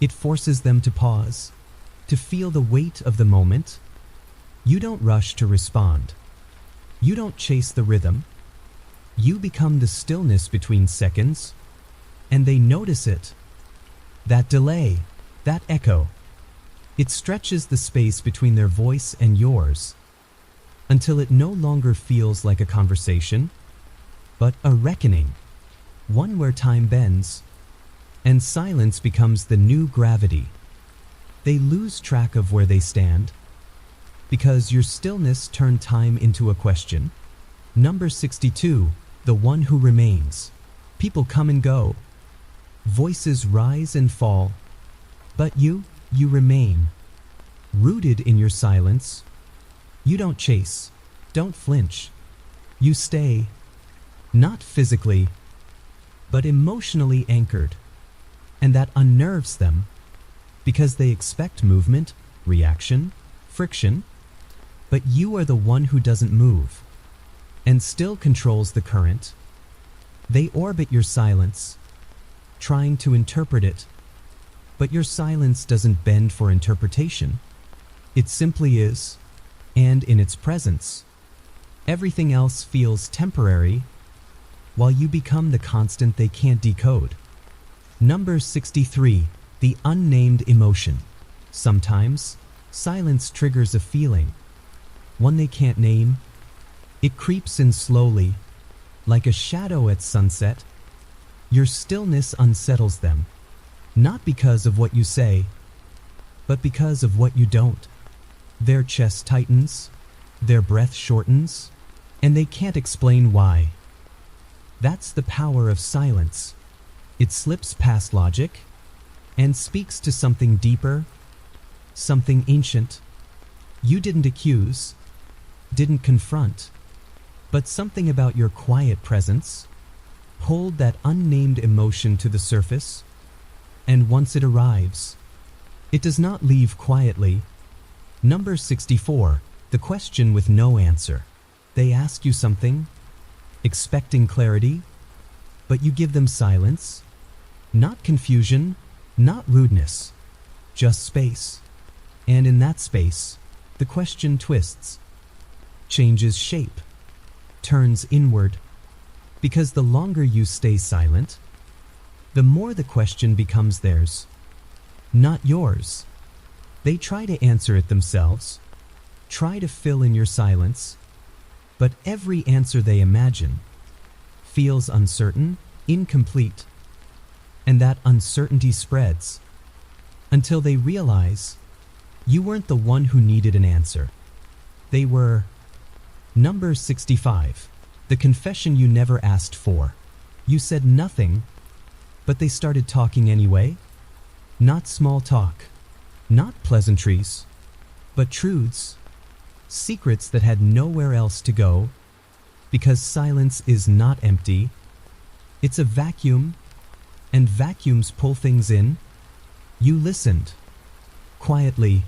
It forces them to pause, to feel the weight of the moment. You don't rush to respond. You don't chase the rhythm. You become the stillness between seconds, and they notice it. That delay, that echo, it stretches the space between their voice and yours, until it no longer feels like a conversation, but a reckoning, one where time bends, and silence becomes the new gravity. They lose track of where they stand, because your stillness turned time into a question. Number 62, the one who remains. People come and go. Voices rise and fall. But you, You remain, rooted in your silence. You don't chase, don't flinch. You stay, not physically, but emotionally anchored. And that unnerves them, because they expect movement, reaction, friction. But you are the one who doesn't move, and still controls the current. They orbit your silence, trying to interpret it. But your silence doesn't bend for interpretation. It simply is, and in its presence, everything else feels temporary, while you become the constant they can't decode. Number 63, the unnamed emotion. Sometimes, silence triggers a feeling, one they can't name. It creeps in slowly, like a shadow at sunset. Your stillness unsettles them, not because of what you say, but because of what you don't. Their chest tightens, their breath shortens, and they can't explain why. That's the power of silence. It slips past logic and speaks to something deeper, something ancient. You didn't accuse, didn't confront, but something about your quiet presence pulled that unnamed emotion to the surface. And once it arrives, it does not leave quietly. Number 64, the question with no answer. They ask you something, expecting clarity, but you give them silence. Not confusion, not rudeness, just space. And in that space, the question twists, changes shape, turns inward. Because the longer you stay silent, the more the question becomes theirs, not yours. They try to answer it themselves, try to fill in your silence, but every answer they imagine feels uncertain, incomplete, and that uncertainty spreads until they realize you weren't the one who needed an answer. They were. Number 65, the confession you never asked for. You said nothing, but they started talking anyway. Not small talk, not pleasantries, but truths, secrets that had nowhere else to go, because silence is not empty. It's a vacuum, and vacuums pull things in. You listened, quietly,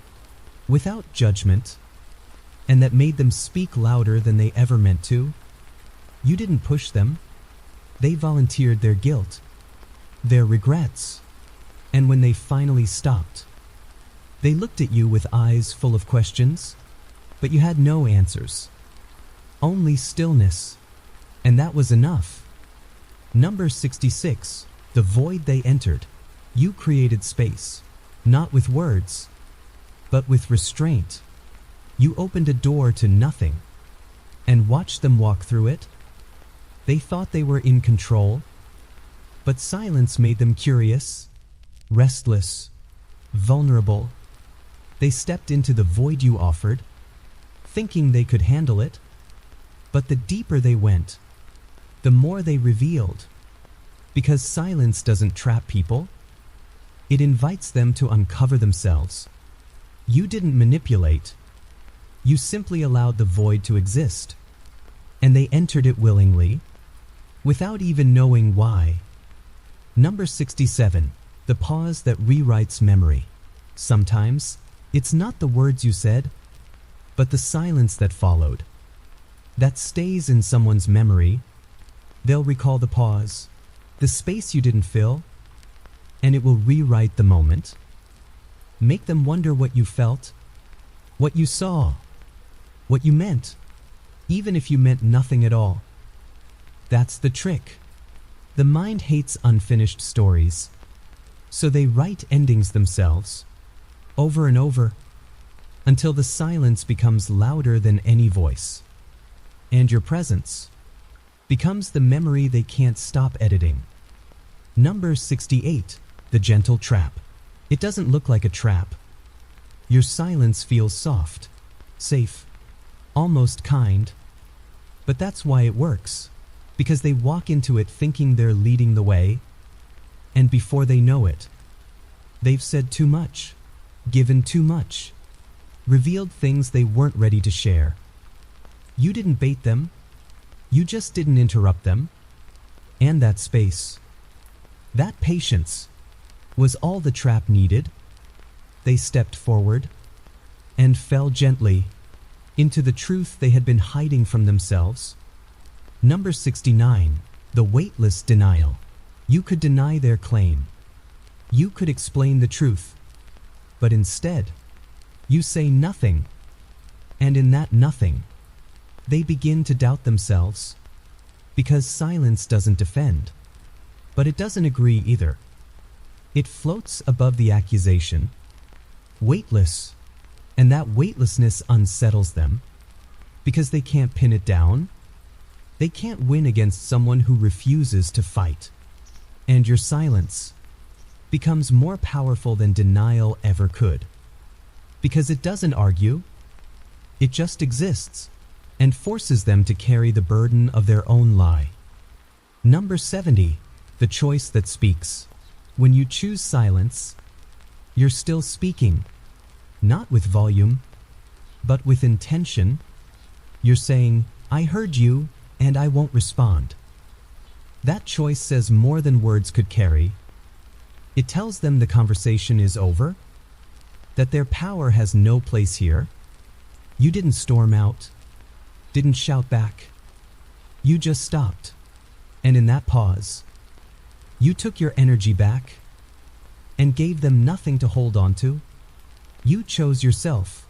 without judgment, and that made them speak louder than they ever meant to. You didn't push them. They volunteered their guilt, their regrets, and when they finally stopped, they looked at you with eyes full of questions, but you had no answers. Only stillness, and that was enough. Number 66, the void they entered. You created space, not with words, but with restraint. You opened a door to nothing, and watched them walk through it. They thought they were in control, but silence made them curious, restless, vulnerable. They stepped into the void you offered, thinking they could handle it, but the deeper they went, the more they revealed. Because silence doesn't trap people, it invites them to uncover themselves. You didn't manipulate, you simply allowed the void to exist, and they entered it willingly, without even knowing why. Number 67, the pause that rewrites memory. Sometimes, it's not the words you said, but the silence that followed, that stays in someone's memory. They'll recall the pause, the space you didn't fill, and it will rewrite the moment. Make them wonder what you felt, what you saw, what you meant, even if you meant nothing at all. That's the trick. The mind hates unfinished stories, so they write endings themselves, over and over, until the silence becomes louder than any voice, and your presence becomes the memory they can't stop editing. Number 68, the gentle trap. It doesn't look like a trap. Your silence feels soft, safe, almost kind, but that's why it works, because they walk into it thinking they're leading the way, and before they know it, they've said too much, given too much, revealed things they weren't ready to share. You didn't bait them, you just didn't interrupt them. And that space, that patience, was all the trap needed. They stepped forward and fell gently into the truth they had been hiding from themselves. Number 69. The Weightless Denial. You could deny their claim. You could explain the truth. But instead, you say nothing. And in that nothing, they begin to doubt themselves. Because silence doesn't defend. But it doesn't agree either. It floats above the accusation, weightless, and that weightlessness unsettles them. Because they can't pin it down. They can't win against someone who refuses to fight. And your silence becomes more powerful than denial ever could. Because it doesn't argue, it just exists and forces them to carry the burden of their own lie. Number 70. The choice that speaks. When you choose silence, you're still speaking, not with volume, but with intention. You're saying, I heard you, and I won't respond. That choice says more than words could carry. It tells them the conversation is over, that their power has no place here. You didn't storm out, didn't shout back. You just stopped. And in that pause, you took your energy back and gave them nothing to hold on to. You chose yourself.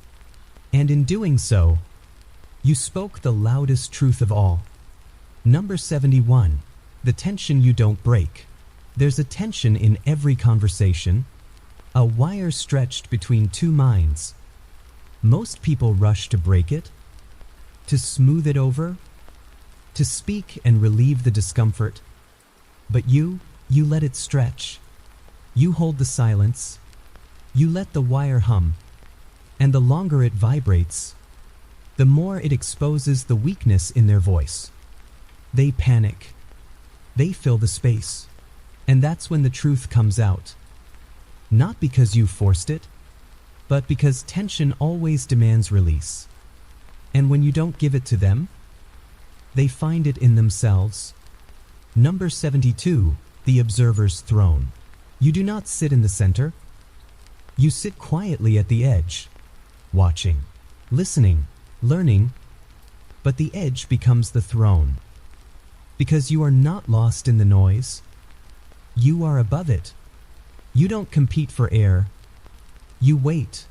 And in doing so, you spoke the loudest truth of all. Number 71. The tension you don't break. There's a tension in every conversation, a wire stretched between two minds. Most people rush to break it, to smooth it over, to speak and relieve the discomfort. But you let it stretch. You hold the silence. You let the wire hum. And the longer it vibrates, the more it exposes the weakness in their voice. They panic. They fill the space. And that's when the truth comes out. Not because you forced it, but because tension always demands release. And when you don't give it to them, they find it in themselves. Number 72. The Observer's Throne. You do not sit in the center. You sit quietly at the edge, watching, listening, learning, but the edge becomes the throne. Because you are not lost in the noise. You are above it. You don't compete for air. You wait.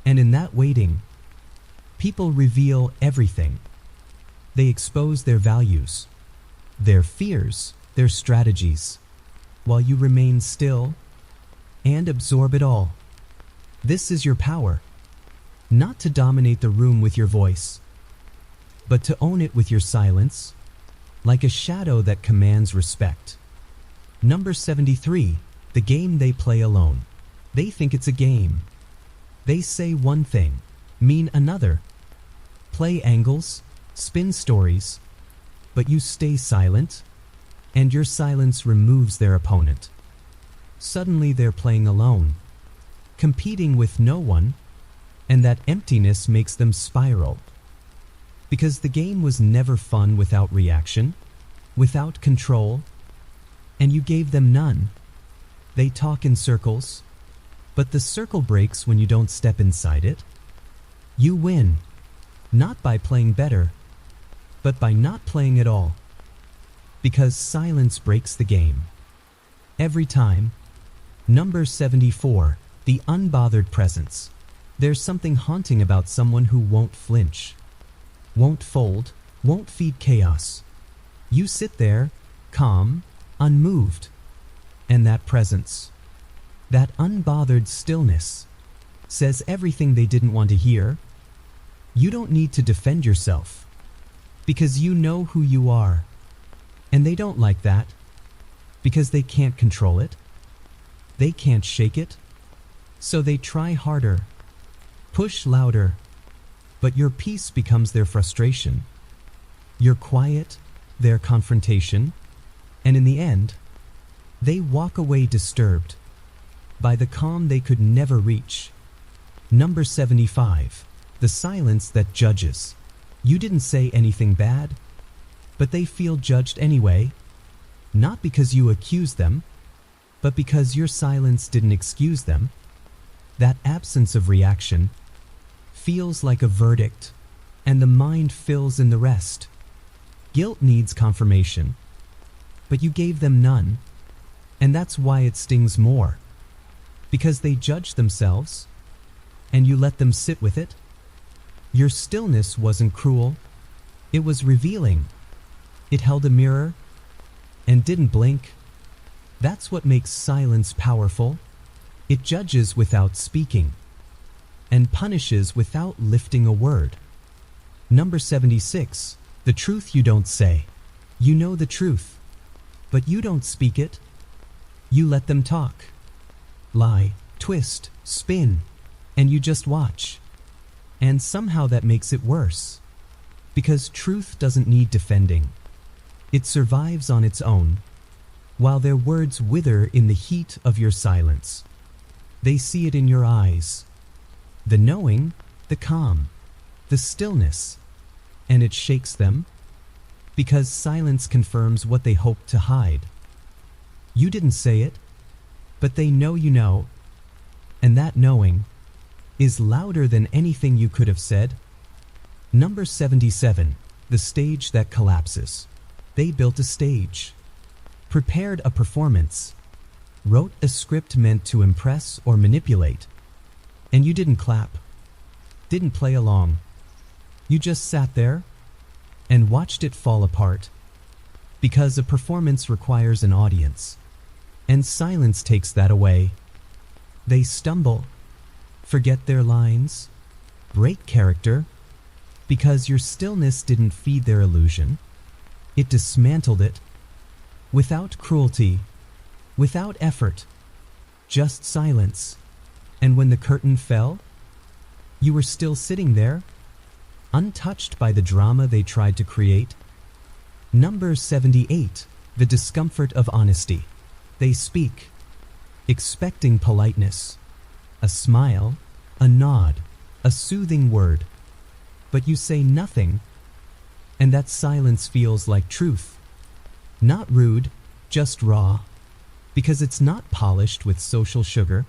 And in that waiting, people reveal everything. They expose their values, their fears, their strategies, while you remain still and absorb it all. This is your power. Not to dominate the room with your voice, but to own it with your silence, like a shadow that commands respect. Number 73. The game they play alone. They think it's a game. They say one thing, mean another. Play angles, spin stories, but you stay silent, and your silence removes their opponent. Suddenly they're playing alone, competing with no one, and that emptiness makes them spiral. Because the game was never fun without reaction, without control, and you gave them none. They talk in circles, but the circle breaks when you don't step inside it. You win, not by playing better, but by not playing at all. Because silence breaks the game. Every time. Number 74. The Unbothered Presence. There's something haunting about someone who won't flinch, won't fold, won't feed chaos. You sit there, calm, unmoved, and that presence, that unbothered stillness, says everything they didn't want to hear. You don't need to defend yourself, because you know who you are. And they don't like that, because they can't control it. They can't shake it. So they try harder, push louder, but your peace becomes their frustration. Your quiet, their confrontation, and in the end, they walk away disturbed by the calm they could never reach. Number 75. The silence that judges. You didn't say anything bad, but they feel judged anyway, not because you accused them, but because your silence didn't excuse them. That absence of reaction feels like a verdict, and the mind fills in the rest. Guilt needs confirmation, but you gave them none, and that's why it stings more. Because they judge themselves, and you let them sit with it. Your stillness wasn't cruel, it was revealing. It held a mirror, and didn't blink. That's what makes silence powerful. It judges without speaking, and punishes without lifting a word. Number 76. The truth you don't say. You know the truth, but you don't speak it. You let them talk, lie, twist, spin, and you just watch. And somehow that makes it worse, because truth doesn't need defending. It survives on its own, while their words wither in the heat of your silence. They see it in your eyes, the knowing, the calm, the stillness, and it shakes them, because silence confirms what they hope to hide. You didn't say it, but they know you know, and that knowing is louder than anything you could have said. Number 77. The stage that collapses. They built a stage, prepared a performance, wrote a script meant to impress or manipulate, and you didn't clap, didn't play along. You just sat there and watched it fall apart, because a performance requires an audience, and silence takes that away. They stumble, forget their lines, break character, because your stillness didn't feed their illusion. It dismantled it, without cruelty, without effort, just silence. And when the curtain fell, you were still sitting there, untouched by the drama they tried to create. Number 78. The discomfort of honesty. They speak, expecting politeness, a smile, a nod, a soothing word, but you say nothing, and that silence feels like truth. Not rude, just raw, because it's not polished with social sugar.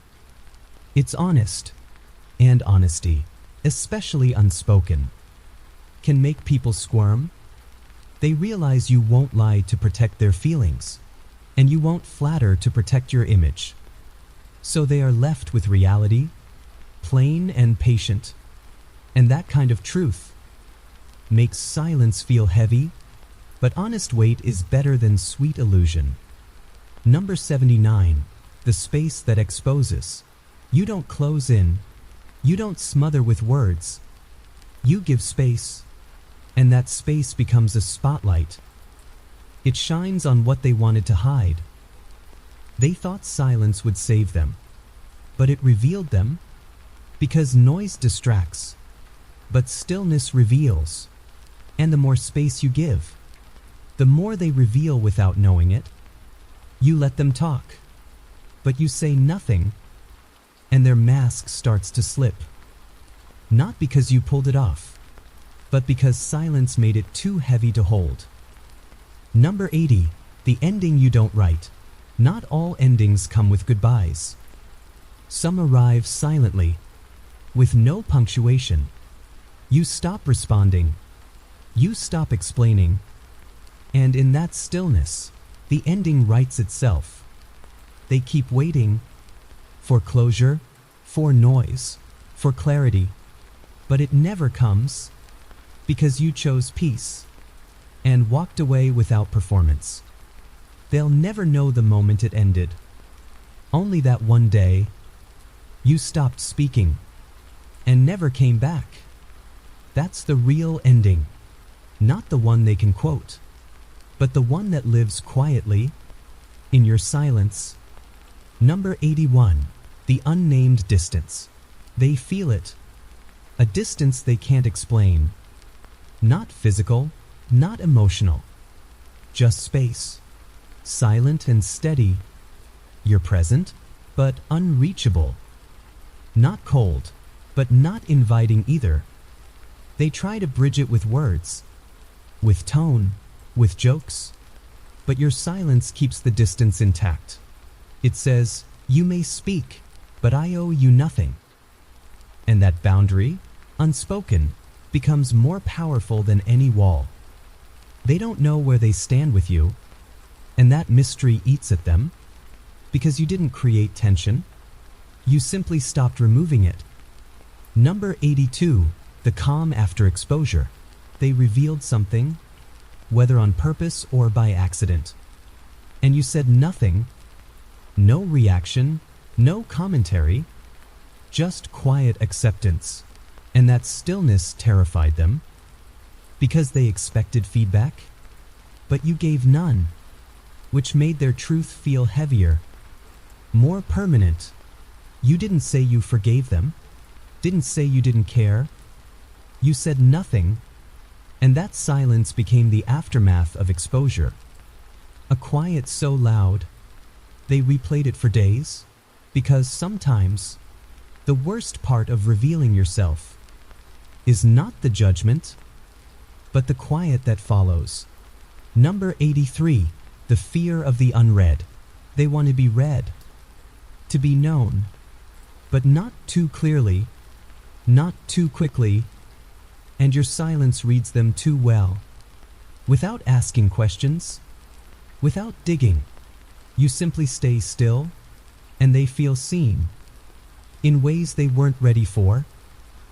It's honest, and honesty, especially unspoken, can make people squirm. They realize you won't lie to protect their feelings, and you won't flatter to protect your image. So they are left with reality, plain and patient, and that kind of truth makes silence feel heavy, but honest weight is better than sweet illusion. Number 79. The space that exposes. You don't close in, you don't smother with words, you give space, and that space becomes a spotlight. It shines on what they wanted to hide. They thought silence would save them, but it revealed them, because noise distracts, but stillness reveals. And the more space you give, the more they reveal without knowing it. You let them talk, but you say nothing, and their mask starts to slip. Not because you pulled it off, but because silence made it too heavy to hold. Number 80. The ending you don't write. Not all endings come with goodbyes. Some arrive silently, with no punctuation. You stop responding, you stop explaining, and in that stillness, the ending writes itself. They keep waiting for closure, for noise, for clarity, but it never comes, because you chose peace and walked away without performance. They'll never know the moment it ended, only that one day you stopped speaking and never came back. That's the real ending, not the one they can quote, but the one that lives quietly in your silence. Number 81. The unnamed distance. They feel it, a distance they can't explain. Not physical, not emotional, just space, silent and steady. You're present, but unreachable. Not cold, but not inviting either. They try to bridge it with words, with tone, with jokes, but your silence keeps the distance intact. It says, "You may speak, but I owe you nothing." And that boundary, unspoken, becomes more powerful than any wall. They don't know where they stand with you, and that mystery eats at them, because you didn't create tension. You simply stopped removing it. Number 82, the calm after exposure. They revealed something, whether on purpose or by accident. And you said nothing, no reaction, no commentary, just quiet acceptance. And that stillness terrified them, because they expected feedback, but you gave none, which made their truth feel heavier, more permanent. You didn't say you forgave them, didn't say you didn't care. You said nothing, and that silence became the aftermath of exposure. A quiet so loud, they replayed it for days, because sometimes the worst part of revealing yourself is not the judgment, but the quiet that follows. Number 83, the fear of the unread. They want to be read, to be known, but not too clearly, not too quickly, and your silence reads them too well. Without asking questions, without digging, you simply stay still, and they feel seen in ways they weren't ready for.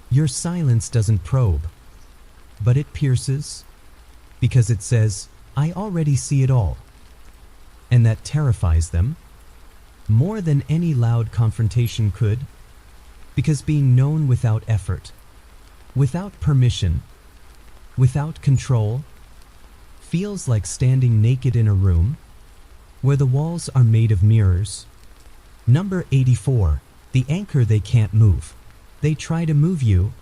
Your silence doesn't probe, but it pierces, because it says, "I already see it all." And that terrifies them, more than any loud confrontation could, because being known without effort, without permission, without control, feels like standing naked in a room where the walls are made of mirrors. Number 84, the anchor they can't move. They try to move you,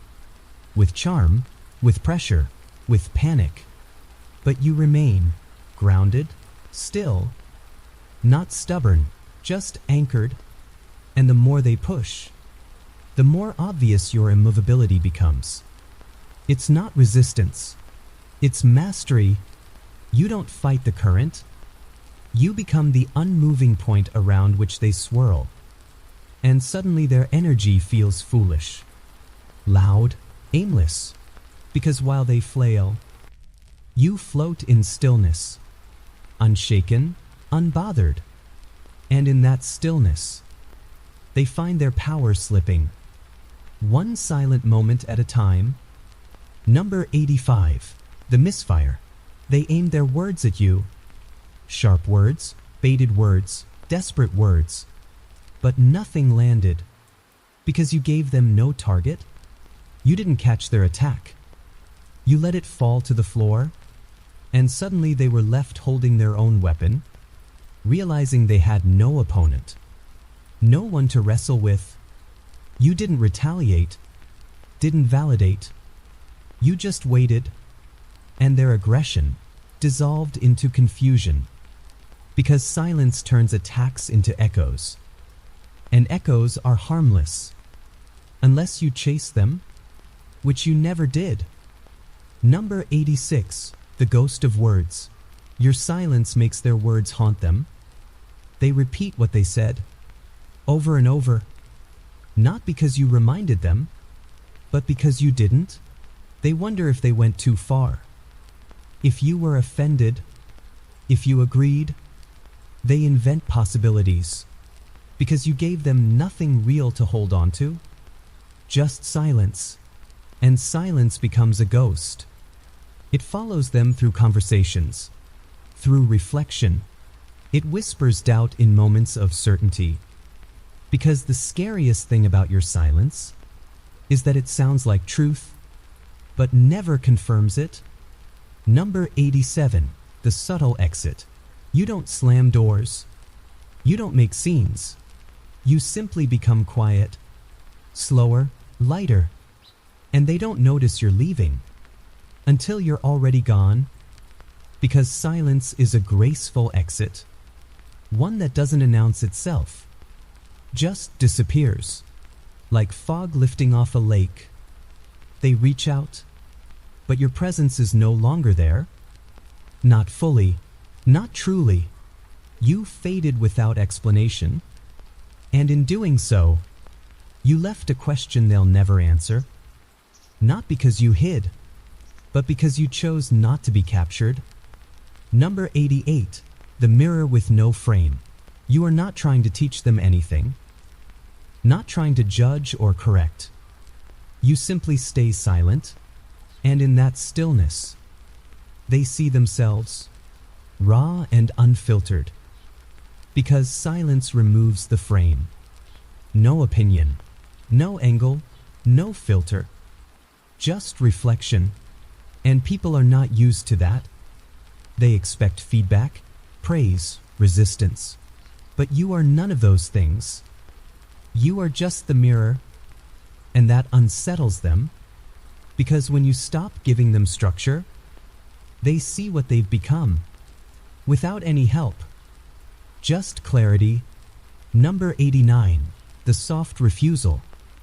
with charm, with pressure, with panic, but you remain grounded, still, not stubborn, just anchored, and the more they push, the more obvious your immovability becomes. It's not resistance, it's mastery. You don't fight the current, you become the unmoving point around which they swirl. And suddenly their energy feels foolish, loud, aimless, because while they flail, you float in stillness, unshaken, unbothered. And in that stillness, they find their power slipping, one silent moment at a time. Number 85, the misfire. They aimed their words at you, sharp words, baited words, desperate words, but nothing landed, because you gave them no target. You didn't catch their attack. You let it fall to the floor, and suddenly they were left holding their own weapon, realizing they had no opponent, no one to wrestle with. You didn't retaliate, didn't validate. You just waited, and their aggression dissolved into confusion, because silence turns attacks into echoes. And echoes are harmless, unless you chase them, which you never did. Number 86, the ghost of words. Your silence makes their words haunt them. They repeat what they said, over and over, not because you reminded them, but because you didn't. They wonder if they went too far, if you were offended, if you agreed. They invent possibilities, because you gave them nothing real to hold on to, just silence, and silence becomes a ghost. It follows them through conversations, through reflection. It whispers doubt in moments of certainty, because the scariest thing about your silence is that it sounds like truth, but never confirms it. Number 87, the subtle exit. You don't slam doors, you don't make scenes. You simply become quiet, slower, lighter, and they don't notice you're leaving until you're already gone, because silence is a graceful exit, one that doesn't announce itself, just disappears. like fog lifting off a lake. They reach out, but your presence is no longer there. Not fully, not truly. You faded without explanation, and in doing so, you left a question they'll never answer. Not because you hid, but because you chose not to be captured. Number 88, the mirror with no frame. You are not trying to teach them anything, not trying to judge or correct. You simply stay silent, and in that stillness, they see themselves, raw and unfiltered. Because silence removes the frame. No opinion, no angle, no filter. Just reflection, and people are not used to that. They expect feedback, praise, resistance. But you are none of those things. You are just the mirror, and that unsettles them, because when you stop giving them structure, they see what they've become, without any help. Just clarity. Number 89, the soft refusal.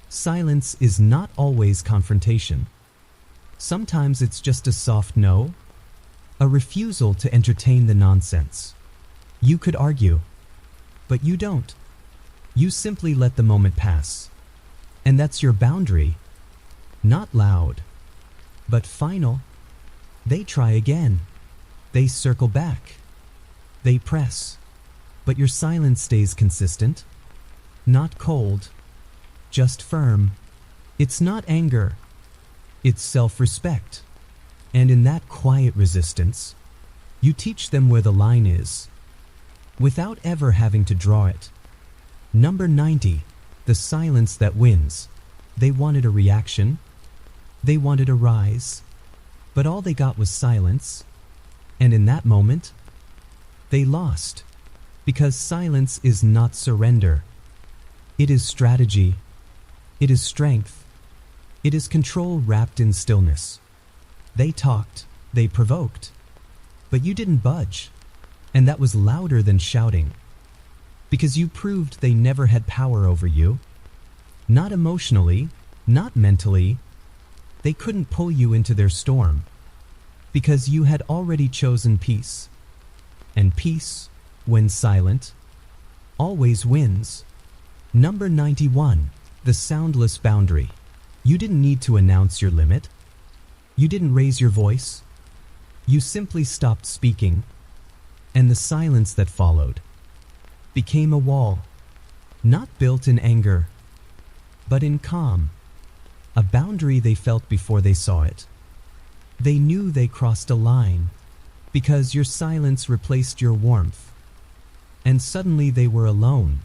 Silence is not always confrontation. Sometimes it's just a soft no, a refusal to entertain the nonsense. You could argue, but you don't. You simply let the moment pass. And that's your boundary. Not loud, but final. They try again. They circle back. They press. But your silence stays consistent. Not cold, just firm. It's not anger. It's self-respect. And in that quiet resistance, you teach them where the line is, without ever having to draw it. Number 90, the silence that wins. They wanted a reaction. They wanted a rise. But all they got was silence. And in that moment, they lost. Because silence is not surrender. It is strategy. It is strength. It is control wrapped in stillness. They talked. They provoked. But you didn't budge. And that was louder than shouting. Because you proved they never had power over you. Not emotionally, not mentally. They couldn't pull you into their storm. Because you had already chosen peace. And peace, when silent, always wins. Number 91, the soundless boundary. You didn't need to announce your limit. You didn't raise your voice. You simply stopped speaking, and the silence that followed became a wall, not built in anger, but in calm, a boundary they felt before they saw it. They knew they crossed a line, because your silence replaced your warmth, and suddenly they were alone,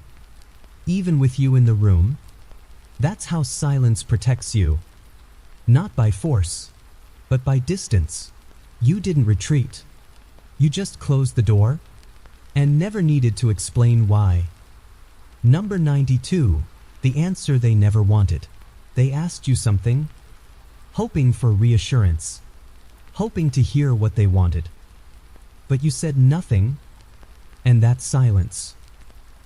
even with you in the room. That's how silence protects you, not by force, but by distance. You didn't retreat. You just closed the door, and never needed to explain why. Number 92, the answer they never wanted. They asked you something, hoping for reassurance, hoping to hear what they wanted. But you said nothing, and that silence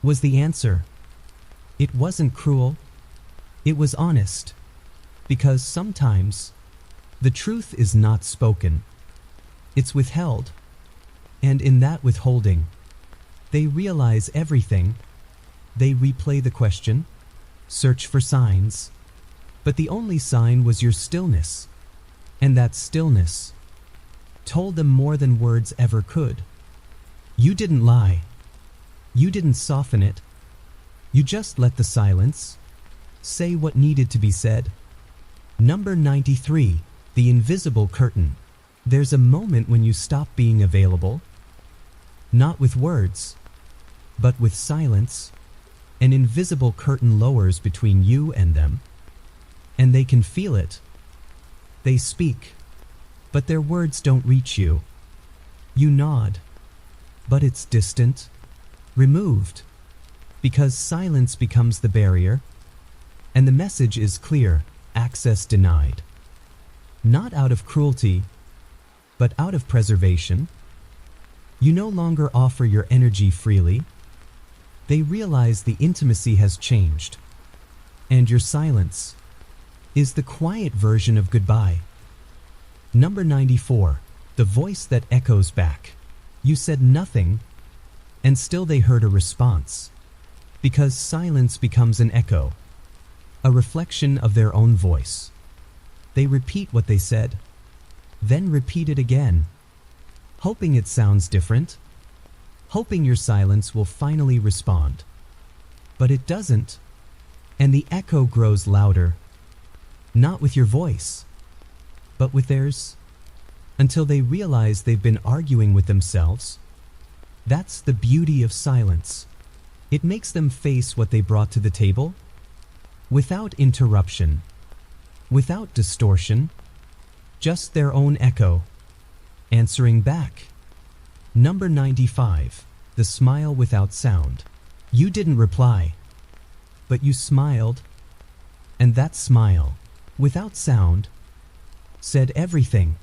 was the answer. It wasn't cruel. It was honest, because sometimes the truth is not spoken. It's withheld, and in that withholding, they realize everything. They replay the question, search for signs, but the only sign was your stillness, and that stillness told them more than words ever could. You didn't lie. You didn't soften it. You just let the silence say what needed to be said. Number 93, the invisible curtain. There's a moment when you stop being available, not with words, but with silence. An invisible curtain lowers between you and them, and they can feel it. They speak, but their words don't reach you. You nod, but it's distant, removed, because silence becomes the barrier, and the message is clear: access denied. Not out of cruelty, but out of preservation. You no longer offer your energy freely. They realize the intimacy has changed, And your silence is the quiet version of goodbye. Number 94. The voice that echoes back. You said nothing, and still they heard a response. Because silence becomes an echo, a reflection of their own voice. They repeat what they said, then repeat it again, hoping it sounds different, hoping your silence will finally respond. But it doesn't, and the echo grows louder, not with your voice, but with theirs, until they realize they've been arguing with themselves. That's the beauty of silence. It makes them face what they brought to the table, without interruption, without distortion, just their own echo, answering back. Number 95. The smile without sound. You didn't reply, but you smiled, and that smile, without sound, said everything.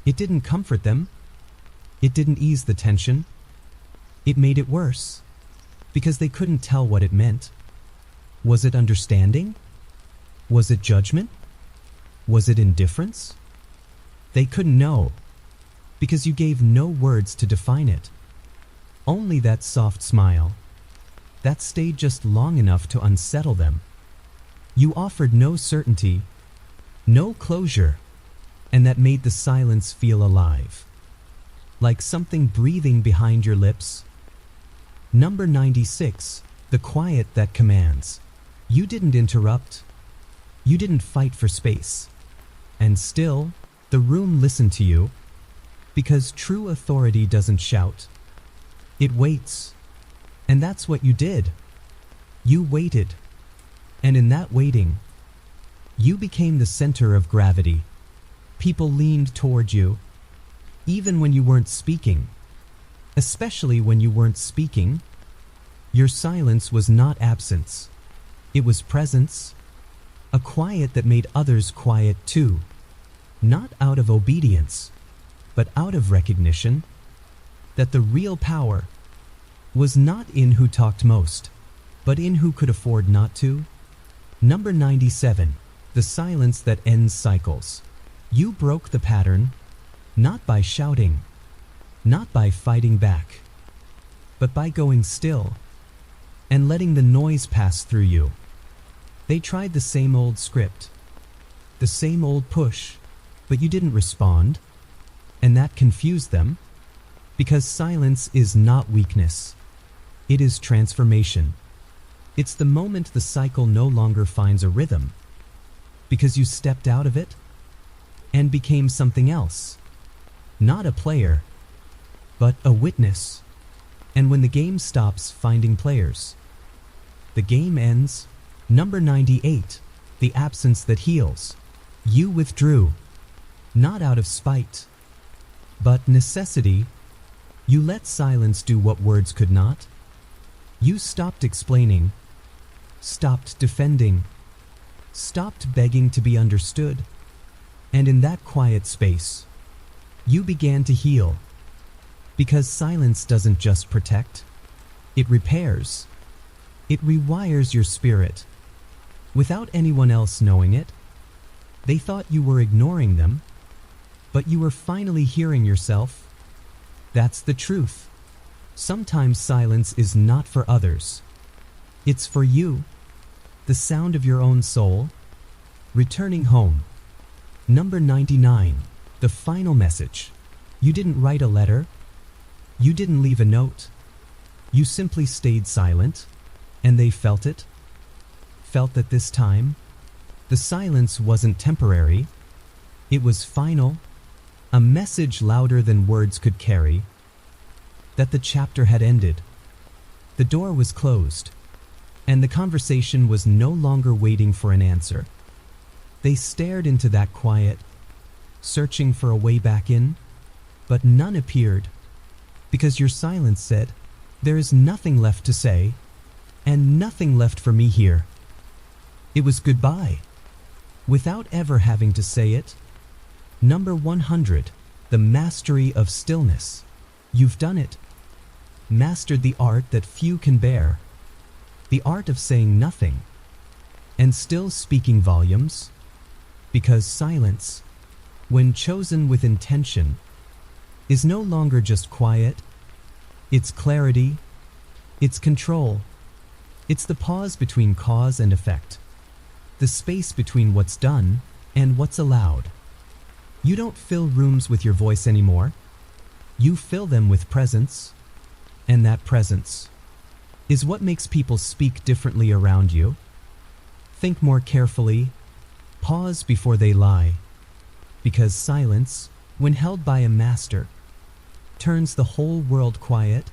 It didn't comfort them. It didn't ease the tension. It made it worse, because they couldn't tell what it meant. Was it understanding? Was it judgment? Was it indifference? They couldn't know, because you gave no words to define it. Only that soft smile, that stayed just long enough to unsettle them. You offered no certainty, no closure, and that made the silence feel alive, like something breathing behind your lips. Number 96. The quiet that commands. You didn't interrupt. You didn't fight for space. And still, the room listened to you, because true authority doesn't shout. It waits. And that's what you did. You waited. And in that waiting, you became the center of gravity. People leaned toward you, even when you weren't speaking. Especially when you weren't speaking. Your silence was not absence. It was presence, a quiet that made others quiet too, not out of obedience, but out of recognition that the real power was not in who talked most, but in who could afford not to. Number 97. The silence that ends cycles. You broke the pattern, not by shouting, not by fighting back, but by going still and letting the noise pass through you. They tried the same old script, the same old push, but you didn't respond, and that confused them, because silence is not weakness. It is transformation. It's the moment the cycle no longer finds a rhythm, because you stepped out of it and became something else. Not a player, but a witness. And when the game stops finding players, the game ends. Number 98. The absence that heals. You withdrew, not out of spite, but necessity. You let silence do what words could not. You stopped explaining, stopped defending, stopped begging to be understood. And in that quiet space, you began to heal. Because silence doesn't just protect, it repairs. It rewires your spirit. Without anyone else knowing it, they thought you were ignoring them, but you were finally hearing yourself. That's the truth. Sometimes silence is not for others. It's for you, the sound of your own soul, returning home. Number 99. The final message. You didn't write a letter. You didn't leave a note. You simply stayed silent, and they felt it. Felt that this time, the silence wasn't temporary. It was final, a message louder than words could carry, that the chapter had ended. The door was closed, and the conversation was no longer waiting for an answer. They stared into that quiet, searching for a way back in, but none appeared, because your silence said, "There is nothing left to say, and nothing left for me here." It was goodbye, without ever having to say it. Number 100. The mastery of stillness. You've done it. Mastered the art that few can bear. The art of saying nothing, and still speaking volumes, because silence, when chosen with intention, is no longer just quiet, it's clarity, it's control, it's the pause between cause and effect, the space between what's done and what's allowed. You don't fill rooms with your voice anymore. You fill them with presence, and that presence is what makes people speak differently around you. Think more carefully, pause before they lie, because silence, when held by a master, turns the whole world quiet